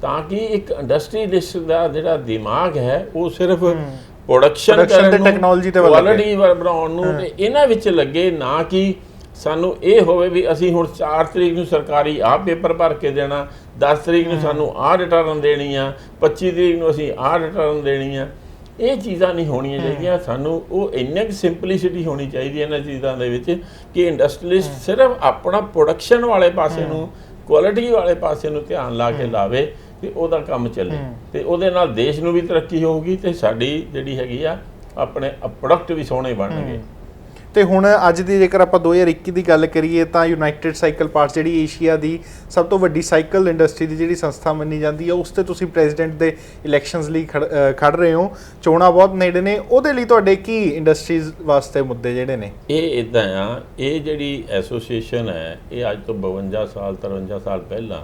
ਤਾਂ ਕਿ ਇੱਕ ਇੰਡਸਟਰੀਲਿਸਟ ਦਾ ਜਿਹੜਾ ਦਿਮਾਗ ਹੈ ਉਹ ਸਿਰਫ ਪ੍ਰੋਡਕਸ਼ਨ ਕਰਨ ਨੂੰ, ਟੈਕਨੋਲੋਜੀ ਤੇ ਕੁਆਲਿਟੀ ਬਣਾਉਣ ਨੂੰ ਤੇ ਇਹਨਾਂ ਵਿੱਚ ਲੱਗੇ, ਨਾ ਕਿ ਸਾਨੂੰ ਇਹ ਹੋਵੇ ਵੀ ਅਸੀਂ ਹੁਣ 4 ਤਰੀਕ ਨੂੰ ਸਰਕਾਰੀ ਆਹ ਪੇਪਰ ਭਰ ਕੇ ਦੇਣਾ, 10 ਤਰੀਕ ਨੂੰ ਸਾਨੂੰ ਆਹ ਰਿਟਰਨ ਦੇਣੀ ਆ, 25 ਤਰੀਕ ਨੂੰ ਅਸੀਂ ਆਹ ਰਿਟਰਨ ਦੇਣੀ ਆ। ਇਹ ਚੀਜ਼ਾਂ ਨਹੀਂ ਹੋਣੀਆਂ ਚਾਹੀਦੀਆਂ। ਸਾਨੂੰ ਉਹ ਇੰਨੀ ਕੁ ਸਿੰਪਲਿਸਿਟੀ ਹੋਣੀ ਚਾਹੀਦੀ ਇਹਨਾਂ ਚੀਜ਼ਾਂ ਦੇ ਵਿੱਚ ਕਿ ਇੰਡਸਟਰੀਲਿਸਟ ਸਿਰਫ ਆਪਣਾ ਪ੍ਰੋਡਕਸ਼ਨ ਵਾਲੇ ਪਾਸੇ ਨੂੰ, ਕੁਆਲਿਟੀ ਵਾਲੇ ਪਾਸੇ ਨੂੰ ਧਿਆਨ ਲਾ ਕੇ ਲਾਵੇ ਤੇ ਉਹਦਾ ਕੰਮ ਚੱਲੇ, ਤੇ ਉਹਦੇ ਨਾਲ ਦੇਸ਼ ਨੂੰ ਵੀ ਤਰੱਕੀ ਹੋਊਗੀ ਤੇ ਸਾਡੀ ਜਿਹੜੀ ਹੈਗੀ ਆ ਆਪਣੇ ਪ੍ਰੋਡਕਟ ਵੀ ਸੋਹਣੇ ਬਣਨਗੇ। ਤੇ ਹੁਣ ਅੱਜ ਦੀ ਜੇਕਰ ਆਪਾਂ 2021 ਦੀ ਗੱਲ ਕਰੀਏ ਤਾਂ ਯੂਨਾਈਟਿਡ ਸਾਈਕਲ ਪਾਰਟਸ ਜਿਹੜੀ ਏਸ਼ੀਆ ਦੀ ਸਭ ਤੋਂ ਵੱਡੀ ਸਾਈਕਲ ਇੰਡਸਟਰੀ ਦੀ ਜਿਹੜੀ ਸੰਸਥਾ ਮੰਨੀ ਜਾਂਦੀ ਹੈ, ਉਸ ਤੇ ਤੁਸੀਂ ਪ੍ਰੈਜ਼ੀਡੈਂਟ ਦੇ ਇਲੈਕਸ਼ਨਸ ਲਈ ਖੜ ਰਹੇ ਹੋ, ਚੋਣਾਂ ਬਹੁਤ ਨੇੜੇ ਨੇ, ਉਹਦੇ ਲਈ ਤੁਹਾਡੇ ਕੀ ਇੰਡਸਟਰੀਜ਼ ਵਾਸਤੇ ਮੁੱਦੇ ਜਿਹੜੇ ਨੇ? ਇਹ ਇਦਾਂ ਆ, ਇਹ ਜਿਹੜੀ ਐਸੋਸੀਏਸ਼ਨ ਹੈ ਇਹ ਅੱਜ ਤੋਂ 52 ਸਾਲ 53 ਸਾਲ ਪਹਿਲਾਂ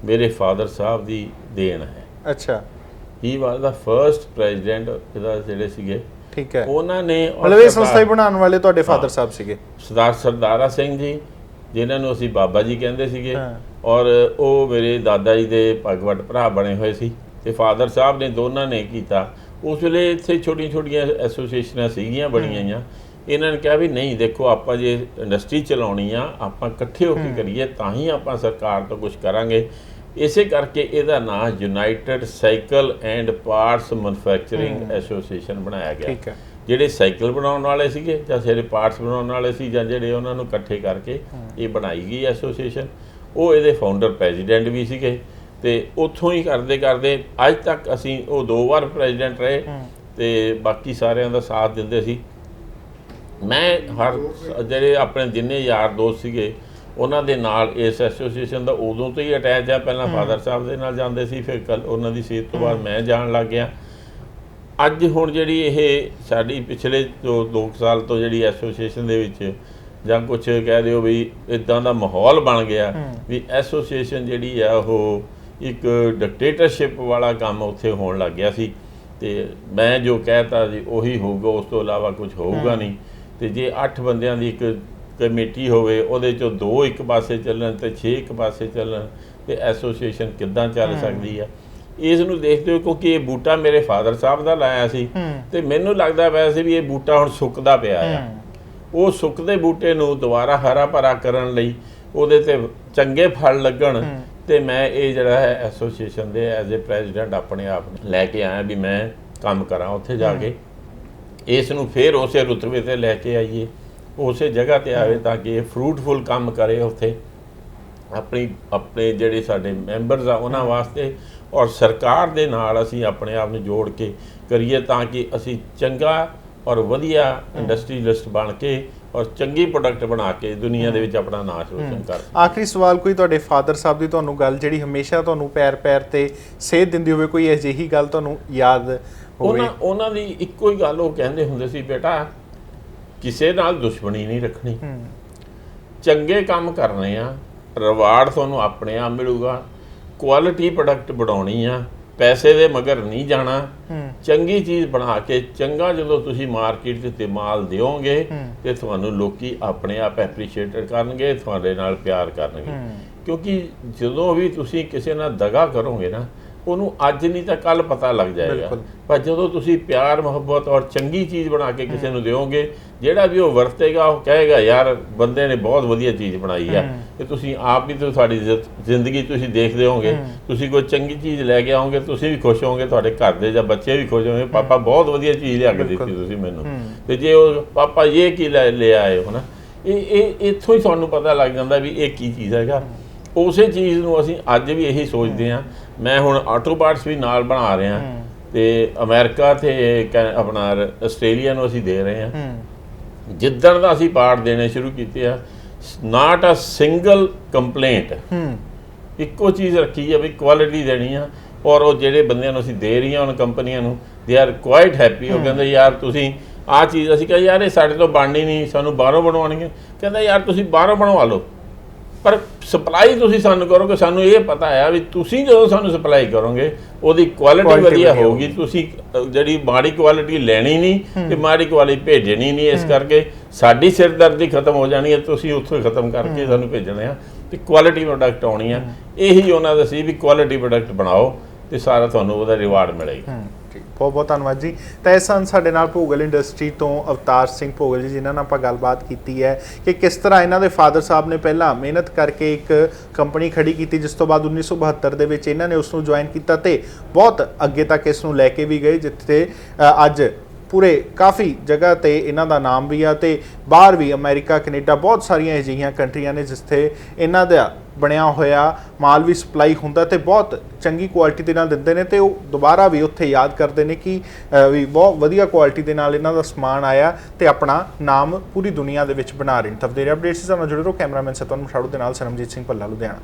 ਮੇਰੇ ਫਾਦਰ ਸਾਹਿਬ ਦੀ ਦੇਣ ਹੈ। ਅੱਛਾ, ਹੀ ਵਾਸ ਦਾ ਫਰਸਟ ਪ੍ਰੈਜ਼ੀਡੈਂਟ ਇਹਦਾ ਜਿਹੜੇ ਸੀਗੇ, ਠੀਕ ਹੈ, ਉਹਨਾਂ ਨੇ ਮਤਲਬ ਇਹ ਸੰਸਥਾ ਹੀ ਬਣਾਉਣ ਵਾਲੇ ਤੁਹਾਡੇ ਫਾਦਰ ਸਾਹਿਬ ਸੀਗੇ, ਸਰਦਾਰਾ ਸਿੰਘ ਜੀ ਜਿਨ੍ਹਾਂ ਨੂੰ ਅਸੀਂ ਬਾਬਾ ਜੀ ਕਹਿੰਦੇ ਸੀਗੇ, ਔਰ ਉਹ ਮੇਰੇ ਦਾਦਾ ਜੀ ਦੇ ਭਗਵਤ ਭਰਾ ਬਣੇ ਹੋਏ ਸੀ, ਤੇ ਫਾਦਰ ਸਾਹਿਬ ਨੇ ਦੋਨਾਂ ਨੇ ਕੀਤਾ। ਉਸ ਵੇਲੇ ਇੱਥੇ ਛੋਟੀਆਂ ਛੋਟੀਆਂ ਐਸੋਸੀਏਸ਼ਨਾਂ ਸੀਗੀਆਂ ਬਣੀਆਂ, ਇਹਨਾਂ ਨੇ ਕਿਹਾ ਵੀ ਨਹੀਂ ਦੇਖੋ ਆਪਾਂ ਜੇ ਇੰਡਸਟਰੀ ਚਲਾਉਣੀ ਆ ਆਪਾਂ ਇਕੱਠੇ ਹੋ ਕੇ ਕਰੀਏ ਤਾਂ ਹੀ ਆਪਾਂ ਸਰਕਾਰ ਤੋਂ ਕੁਝ ਕਰਾਂਗੇ। ਇਸੇ ਕਰਕੇ ਇਹਦਾ ਨਾਂ United cycle and parts manufacturing association ਬਣਾਇਆ ਗਿਆ। ਜਿਹੜੇ ਸਾਈਕਲ ਬਣਾਉਣ ਵਾਲੇ ਸੀਗੇ ਜਾਂ ਜਿਹੜੇ ਪਾਰਟਸ ਬਣਾਉਣ ਵਾਲੇ ਸੀ ਜਾਂ ਜਿਹੜੇ ਉਹਨਾਂ ਨੂੰ ਇਕੱਠੇ ਕਰਕੇ ਇਹ ਬਣਾਈ ਗਈ ਐਸੋਸੀਏਸ਼ਨ। ਉਹ ਇਹਦੇ ਫਾਊਂਡਰ ਪ੍ਰੈਜ਼ੀਡੈਂਟ ਵੀ ਸੀਗੇ, ਤੇ ਉੱਥੋਂ ਹੀ ਕਰਦੇ ਕਰਦੇ ਅੱਜ ਤੱਕ ਅਸੀਂ ਉਹ 2 ਵਾਰ ਪ੍ਰੈਜ਼ੀਡੈਂਟ ਰਹੇ, ਤੇ ਬਾਕੀ ਸਾਰਿਆਂ ਦਾ ਸਾਥ ਦਿੰਦੇ ਸੀ। ਮੈਂ ਹਰ ਜਿਹੜੇ ਆਪਣੇ ਜਿੰਨੇ ਯਾਰ ਦੋਸਤ ਸੀਗੇ ਉਹਨਾਂ ਦੇ ਨਾਲ ਇਸ ਐਸੋਸੀਏਸ਼ਨ ਦਾ ਉਦੋਂ ਤੋਂ ਹੀ ਅਟੈਚ ਆ। ਪਹਿਲਾਂ ਫਾਦਰ ਸਾਹਿਬ ਦੇ ਨਾਲ ਜਾਂਦੇ ਸੀ, ਫਿਰ ਕੱਲ ਉਹਨਾਂ ਦੀ ਸਿਹਤ ਤੋਂ ਬਾਅਦ ਮੈਂ ਜਾਣ ਲੱਗ ਗਿਆ। ਅੱਜ ਹੁਣ ਜਿਹੜੀ ਇਹ ਸਾਡੀ ਪਿਛਲੇ 2 ਸਾਲ ਤੋਂ ਜਿਹੜੀ ਐਸੋਸੀਏਸ਼ਨ ਦੇ ਵਿੱਚ ਜਾਂ ਕੁਝ ਕਹਿ ਦਿਓ ਵੀ ਇੱਦਾਂ ਦਾ ਮਾਹੌਲ ਬਣ ਗਿਆ ਵੀ ਐਸੋਸੀਏਸ਼ਨ ਜਿਹੜੀ ਆ ਉਹ ਇੱਕ ਡਿਕਟੇਟਰਸ਼ਿਪ ਵਾਲਾ ਕੰਮ ਉੱਥੇ ਹੋਣ ਲੱਗ ਗਿਆ ਸੀ, ਤੇ ਮੈਂ ਜੋ ਕਹਿਤਾ ਜੀ ਉਹੀ ਹੋਊਗਾ, ਉਸ ਤੋਂ ਇਲਾਵਾ ਕੁਝ ਹੋਊਗਾ ਨਹੀਂ। ਤੇ ਜੇ 8 ਬੰਦਿਆਂ ਦੀ ਇੱਕ ਕਮੇਟੀ ਹੋਵੇ, ਉਹਦੇ 'ਚੋਂ 2 ਇੱਕ ਪਾਸੇ ਚੱਲਣ ਤੇ 6 ਇੱਕ ਪਾਸੇ ਚੱਲਣ, ਤੇ ਐਸੋਸੀਏਸ਼ਨ ਕਿੱਦਾਂ ਚੱਲ ਸਕਦੀ ਆ? ਇਸ ਨੂੰ ਦੇਖਦੇ ਹੋ ਕਿਉਂਕਿ ਇਹ ਬੂਟਾ ਮੇਰੇ ਫਾਦਰ ਸਾਹਿਬ ਦਾ ਲਾਇਆ ਸੀ, ਤੇ ਮੈਨੂੰ ਲੱਗਦਾ ਵੈਸੇ ਵੀ ਇਹ ਬੂਟਾ ਹੁਣ ਸੁੱਕਦਾ ਪਿਆ ਆ। ਉਹ ਸੁੱਕਦੇ ਬੂਟੇ ਨੂੰ ਦੁਬਾਰਾ ਹਰਾ ਭਰਾ ਕਰਨ ਲਈ, ਉਹਦੇ ਤੇ ਚੰਗੇ ਫਲ ਲੱਗਣ, ਤੇ ਮੈਂ ਇਹ ਜਿਹੜਾ ਹੈ ਐਸੋਸੀਏਸ਼ਨ ਦੇ ਐਜ਼ ਏ ਪ੍ਰੈਜ਼ੀਡੈਂਟ ਆਪਣੇ ਆਪ ਨੂੰ ਲੈ ਕੇ ਆਇਆ ਵੀ ਮੈਂ ਕੰਮ ਕਰਾਂ ਉੱਥੇ ਜਾ ਕੇ, ਇਸ ਨੂੰ ਫਿਰ ਉਸੇ ਰੁਤਬੇ ਤੇ ਲੈ ਕੇ ਆਈਏ, ਉਸੇ ਜਗ੍ਹਾ ਤੇ ਆਵੇ ਤਾਂ ਕਿ ਇਹ ਫਰੂਟਫੁਲ ਕੰਮ ਕਰੇ ਉੱਥੇ ਆਪਣੇ ਜਿਹੜੇ ਸਾਡੇ ਮੈਂਬਰਸ ਆ ਉਹਨਾਂ ਵਾਸਤੇ, ਔਰ ਸਰਕਾਰ ਦੇ ਨਾਲ ਅਸੀਂ ਆਪਣੇ ਆਪ ਨੂੰ ਜੋੜ ਕੇ ਕਰੀਏ ਤਾਂ ਕਿ ਅਸੀਂ ਚੰਗਾ ਔਰ ਵਧੀਆ ਇੰਡਸਟਰੀਲਿਸਟ ਬਣ ਕੇ ਔਰ ਚੰਗੀ ਪ੍ਰੋਡਕਟ ਬਣਾ ਕੇ ਦੁਨੀਆ ਦੇ ਵਿੱਚ ਆਪਣਾ ਨਾਂ ਰੋਸ਼ਨ ਕਰ। ਆਖਰੀ ਸਵਾਲ, ਕੋਈ ਤੁਹਾਡੇ ਫਾਦਰ ਸਾਹਿਬ ਦੀ ਤੁਹਾਨੂੰ ਗੱਲ ਜਿਹੜੀ ਹਮੇਸ਼ਾ ਤੁਹਾਨੂੰ ਪੈਰ ਤੇ ਸੇਧ ਦਿੰਦੀ ਹੋਵੇ, ਕੋਈ ਅਜਿਹੀ ਗੱਲ ਤੁਹਾਨੂੰ ਯਾਦ ਹੋਵੇ? ਉਹਨਾਂ ਦੀ ਇੱਕੋ ਹੀ ਗੱਲ ਉਹ ਕਹਿੰਦੇ ਹੁੰਦੇ ਸੀ, ਬੇਟਾ ਕਿਸੇ ਨਾਲ ਦੁਸ਼ਮਣੀ ਨਹੀਂ ਰੱਖਣੀ, ਚੰਗੇ ਕੰਮ ਕਰਨੇ ਆ, ਰਿਵਾਰਡ ਤੁਹਾਨੂੰ ਆਪਣੇ ਆਪ ਮਿਲੂਗਾ, ਕੁਆਲਿਟੀ ਪ੍ਰੋਡਕਟ ਬਣਾਉਣੀ ਆ, ਪੈਸੇ ਦੇ ਮਗਰ ਨਹੀਂ ਜਾਣਾ, ਚੰਗੀ ਚੀਜ਼ ਬਣਾ ਕੇ ਚੰਗਾ ਜਦੋਂ ਤੁਸੀਂ ਮਾਰਕੀਟ 'ਤੇ ਮਾਲ ਦਿਓਗੇ ਤੇ ਤੁਹਾਨੂੰ ਲੋਕੀ ਆਪਣੇ ਆਪ ਐਪਰੀਸ਼ੀਏਟ ਕਰਨਗੇ, ਤੁਹਾਡੇ ਨਾਲ ਪਿਆਰ ਕਰਨਗੇ। ਕਿਉਂਕਿ ਜਦੋਂ ਵੀ ਤੁਸੀਂ ਕਿਸੇ ਨਾਲ ਦਗਾ ਕਰੋਗੇ ਨਾ, ਉਹਨੂੰ ਅੱਜ ਨਹੀਂ ਤਾਂ ਕੱਲ ਪਤਾ ਲੱਗ ਜਾਏਗਾ, ਪਰ ਜਦੋਂ ਤੁਸੀਂ ਪਿਆਰ ਮੁਹੱਬਤ ਔਰ ਚੰਗੀ ਚੀਜ਼ ਬਣਾ ਕੇ ਕਿਸੇ ਨੂੰ ਦਿਓਗੇ, ਜਿਹੜਾ ਵੀ ਉਹ ਵਰਤੇਗਾ ਉਹ ਕਹੇਗਾ ਯਾਰ ਬੰਦੇ ਨੇ ਬਹੁਤ ਵਧੀਆ ਚੀਜ਼ ਬਣਾਈ ਆ। ਤੇ ਤੁਸੀਂ ਆਪ ਵੀ ਤਾਂ ਤੁਹਾਡੀ ਜ਼ਿੰਦਗੀ ਤੁਸੀਂ ਦੇਖਦੇ ਹੋਵੋਗੇ, ਤੁਸੀਂ ਕੋਈ ਚੰਗੀ ਚੀਜ਼ ਲੈ ਕੇ ਆਓਗੇ ਤੁਸੀਂ ਵੀ ਖੁਸ਼ ਹੋਵੋਗੇ, ਤੁਹਾਡੇ ਘਰ ਦੇ ਜਾਂ ਬੱਚੇ ਵੀ ਖੁਸ਼ ਹੋਣਗੇ, ਪਾਪਾ ਬਹੁਤ ਵਧੀਆ ਚੀਜ਼ ਲਿਆ ਕੇ ਦਿੱਤੀ ਤੁਸੀਂ ਮੈਨੂੰ। ਤੇ ਜੇ ਉਹ ਪਾਪਾ ਇਹ ਕੀ ਲੈ ਆਏ ਹੋ ਨਾ, ਇਹ ਇੱਥੋਂ ਹੀ ਤੁਹਾਨੂੰ ਪਤਾ ਲੱਗ ਜਾਂਦਾ ਵੀ ਇਹ ਕੀ ਚੀਜ਼ ਹੈਗਾ। ਉਸੇ ਚੀਜ਼ ਨੂੰ ਅਸੀਂ ਅੱਜ ਵੀ ਇਹੀ ਸੋਚਦੇ ਹਾਂ। ਮੈਂ ਹੁਣ ਆਟੋ ਪਾਰਟਸ ਵੀ ਨਾਲ ਬਣਾ ਰਿਹਾ, ਤੇ ਅਮਰੀਕਾ ਤੇ ਆਪਣਾ ਆਸਟ੍ਰੇਲੀਆ ਨੂੰ ਅਸੀਂ ਦੇ ਰਹੇ ਹਾਂ। ਜਿੱਦਣ ਦਾ ਅਸੀਂ ਪਾਰਟ ਦੇਣੇ ਸ਼ੁਰੂ ਕੀਤੇ ਆ, ਨਾਟ ਅ ਸਿੰਗਲ ਕੰਪਲੇਂਟ, ਇੱਕੋ ਚੀਜ਼ ਰੱਖੀ ਆ ਵੀ ਕੁਆਲਿਟੀ ਦੇਣੀ ਆ, ਔਰ ਉਹ ਜਿਹੜੇ ਬੰਦਿਆਂ ਨੂੰ ਅਸੀਂ ਦੇ ਰਹੀਆਂ ਉਹਨਾਂ ਕੰਪਨੀਆਂ ਨੂੰ, ਦੇ ਆਰ ਕੁਆਇਟ ਹੈਪੀ। ਉਹ ਕਹਿੰਦੇ ਯਾਰ ਤੁਸੀਂ ਆਹ ਚੀਜ਼ ਅਸੀਂ ਕਿਹਾ ਯਾਰ ਇਹ ਸਾਡੇ ਤੋਂ ਬਣਨੀ ਨਹੀਂ, ਸਾਨੂੰ ਬਾਹਰੋਂ ਬਣਵਾਉਣੀ ਹੈ। ਕਹਿੰਦਾ ਯਾਰ ਤੁਸੀਂ ਬਾਹਰੋਂ ਬਣਵਾ ਲਓ, ਪਰ ਸਪਲਾਈ ਤੁਸੀਂ ਸਾਨੂੰ ਕਰੋਗੇ। ਸਾਨੂੰ ਇਹ ਪਤਾ ਆ ਵੀ ਤੁਸੀਂ ਜਦੋਂ ਸਾਨੂੰ ਸਪਲਾਈ ਕਰੋਗੇ ਉਹਦੀ ਕੁਆਲਿਟੀ ਵਧੀਆ ਹੋਊਗੀ, ਤੁਸੀਂ ਜਿਹੜੀ ਮਾੜੀ ਕੁਆਲਿਟੀ ਲੈਣੀ ਨਹੀਂ ਤੇ ਮਾੜੀ ਕੁਆਲਿਟੀ ਭੇਜਣੀ ਨਹੀਂ। ਇਸ ਕਰਕੇ ਸਾਡੀ ਸਿਰਦਰਦੀ ਖਤਮ ਹੋ ਜਾਣੀ ਹੈ, ਤੁਸੀਂ ਉੱਥੋਂ ਖਤਮ ਕਰਕੇ ਸਾਨੂੰ ਭੇਜਣੇ ਆ ਤੇ ਕੁਆਲਿਟੀ ਪ੍ਰੋਡਕਟ ਆਉਣੀ ਆ। ਇਹੀ ਉਹਨਾਂ ਦਾ ਸੀ ਵੀ ਕੁਆਲਿਟੀ ਪ੍ਰੋਡਕਟ ਬਣਾਓ ਤੇ ਸਾਰਾ ਤੁਹਾਨੂੰ ਉਹਦਾ ਰਿਵਾਰਡ ਮਿਲੇਗਾ। ਬਹੁਤ ਬਹੁਤ ਧੰਨਵਾਦ ਜੀ। ਤਾਂ ਇਸ ਸਨ ਸਾਡੇ ਨਾਲ ਭੋਗਲ ਇੰਡਸਟਰੀ ਤੋਂ ਅਵਤਾਰ ਸਿੰਘ ਭੋਗਲ ਜੀ, ਜਿਨ੍ਹਾਂ ਨਾਲ ਆਪਾਂ ਗੱਲਬਾਤ ਕੀਤੀ ਹੈ ਕਿ ਕਿਸ ਤਰ੍ਹਾਂ ਇਹਨਾਂ ਦੇ ਫਾਦਰ ਸਾਹਿਬ ਨੇ ਪਹਿਲਾਂ ਮਿਹਨਤ ਕਰਕੇ ਇੱਕ ਕੰਪਨੀ ਖੜੀ ਕੀਤੀ, ਜਿਸ ਤੋਂ ਬਾਅਦ 1972 ਦੇ ਵਿੱਚ ਇਹਨਾਂ ਨੇ ਉਸ ਨੂੰ ਜੁਆਇਨ ਕੀਤਾ ਤੇ ਬਹੁਤ ਅੱਗੇ ਤੱਕ ਇਸ ਨੂੰ ਲੈ ਕੇ ਵੀ ਗਏ, ਜਿੱਥੇ ਅੱਜ ਪੂਰੇ ਕਾਫੀ ਜਗ੍ਹਾ ਤੇ ਇਹਨਾਂ ਦਾ ਨਾਮ ਵੀ ਆ ਤੇ ਬਾਹਰ ਵੀ ਅਮਰੀਕਾ, ਕੈਨੇਡਾ, ਬਹੁਤ ਸਾਰੀਆਂ ਅਜਿਹੀਆਂ ਕੰਟਰੀਆਂ ਨੇ ਜਿੱਥੇ ਇਹਨਾਂ ਦਾ ਬਣਿਆ ਹੋਇਆ ਮਾਲ ਵੀ ਸਪਲਾਈ ਹੁੰਦਾ ਤੇ ਬਹੁਤ ਚੰਗੀ ਕੁਆਲਿਟੀ ਦੇ ਨਾਲ ਦਿੰਦੇ ਨੇ ਤੇ ਉਹ ਦੁਬਾਰਾ ਵੀ ਉੱਥੇ ਯਾਦ ਕਰਦੇ ਨੇ ਕਿ ਵੀ ਬਹੁਤ ਵਧੀਆ ਕੁਆਲਿਟੀ ਦੇ ਨਾਲ ਇਹਨਾਂ ਦਾ ਸਮਾਨ ਆਇਆ ਤੇ ਆਪਣਾ ਨਾਮ ਪੂਰੀ ਦੁਨੀਆ ਦੇ ਵਿੱਚ ਬਣਾ ਰਹੇ ਨੇ। ਤਾਂ ਵਧੇਰੇ ਅਪਡੇਟਸ ਨਾਲ ਜੁੜੇ ਰਹੋ। ਕੈਮਰਾਮੈਨ ਸਤਵੰਤ ਮਠਾੜੂ ਦੇ ਨਾਲ ਸਰਮਜੀਤ ਸਿੰਘ ਭੱਲਾ, ਲੁਧਿਆਣਾ।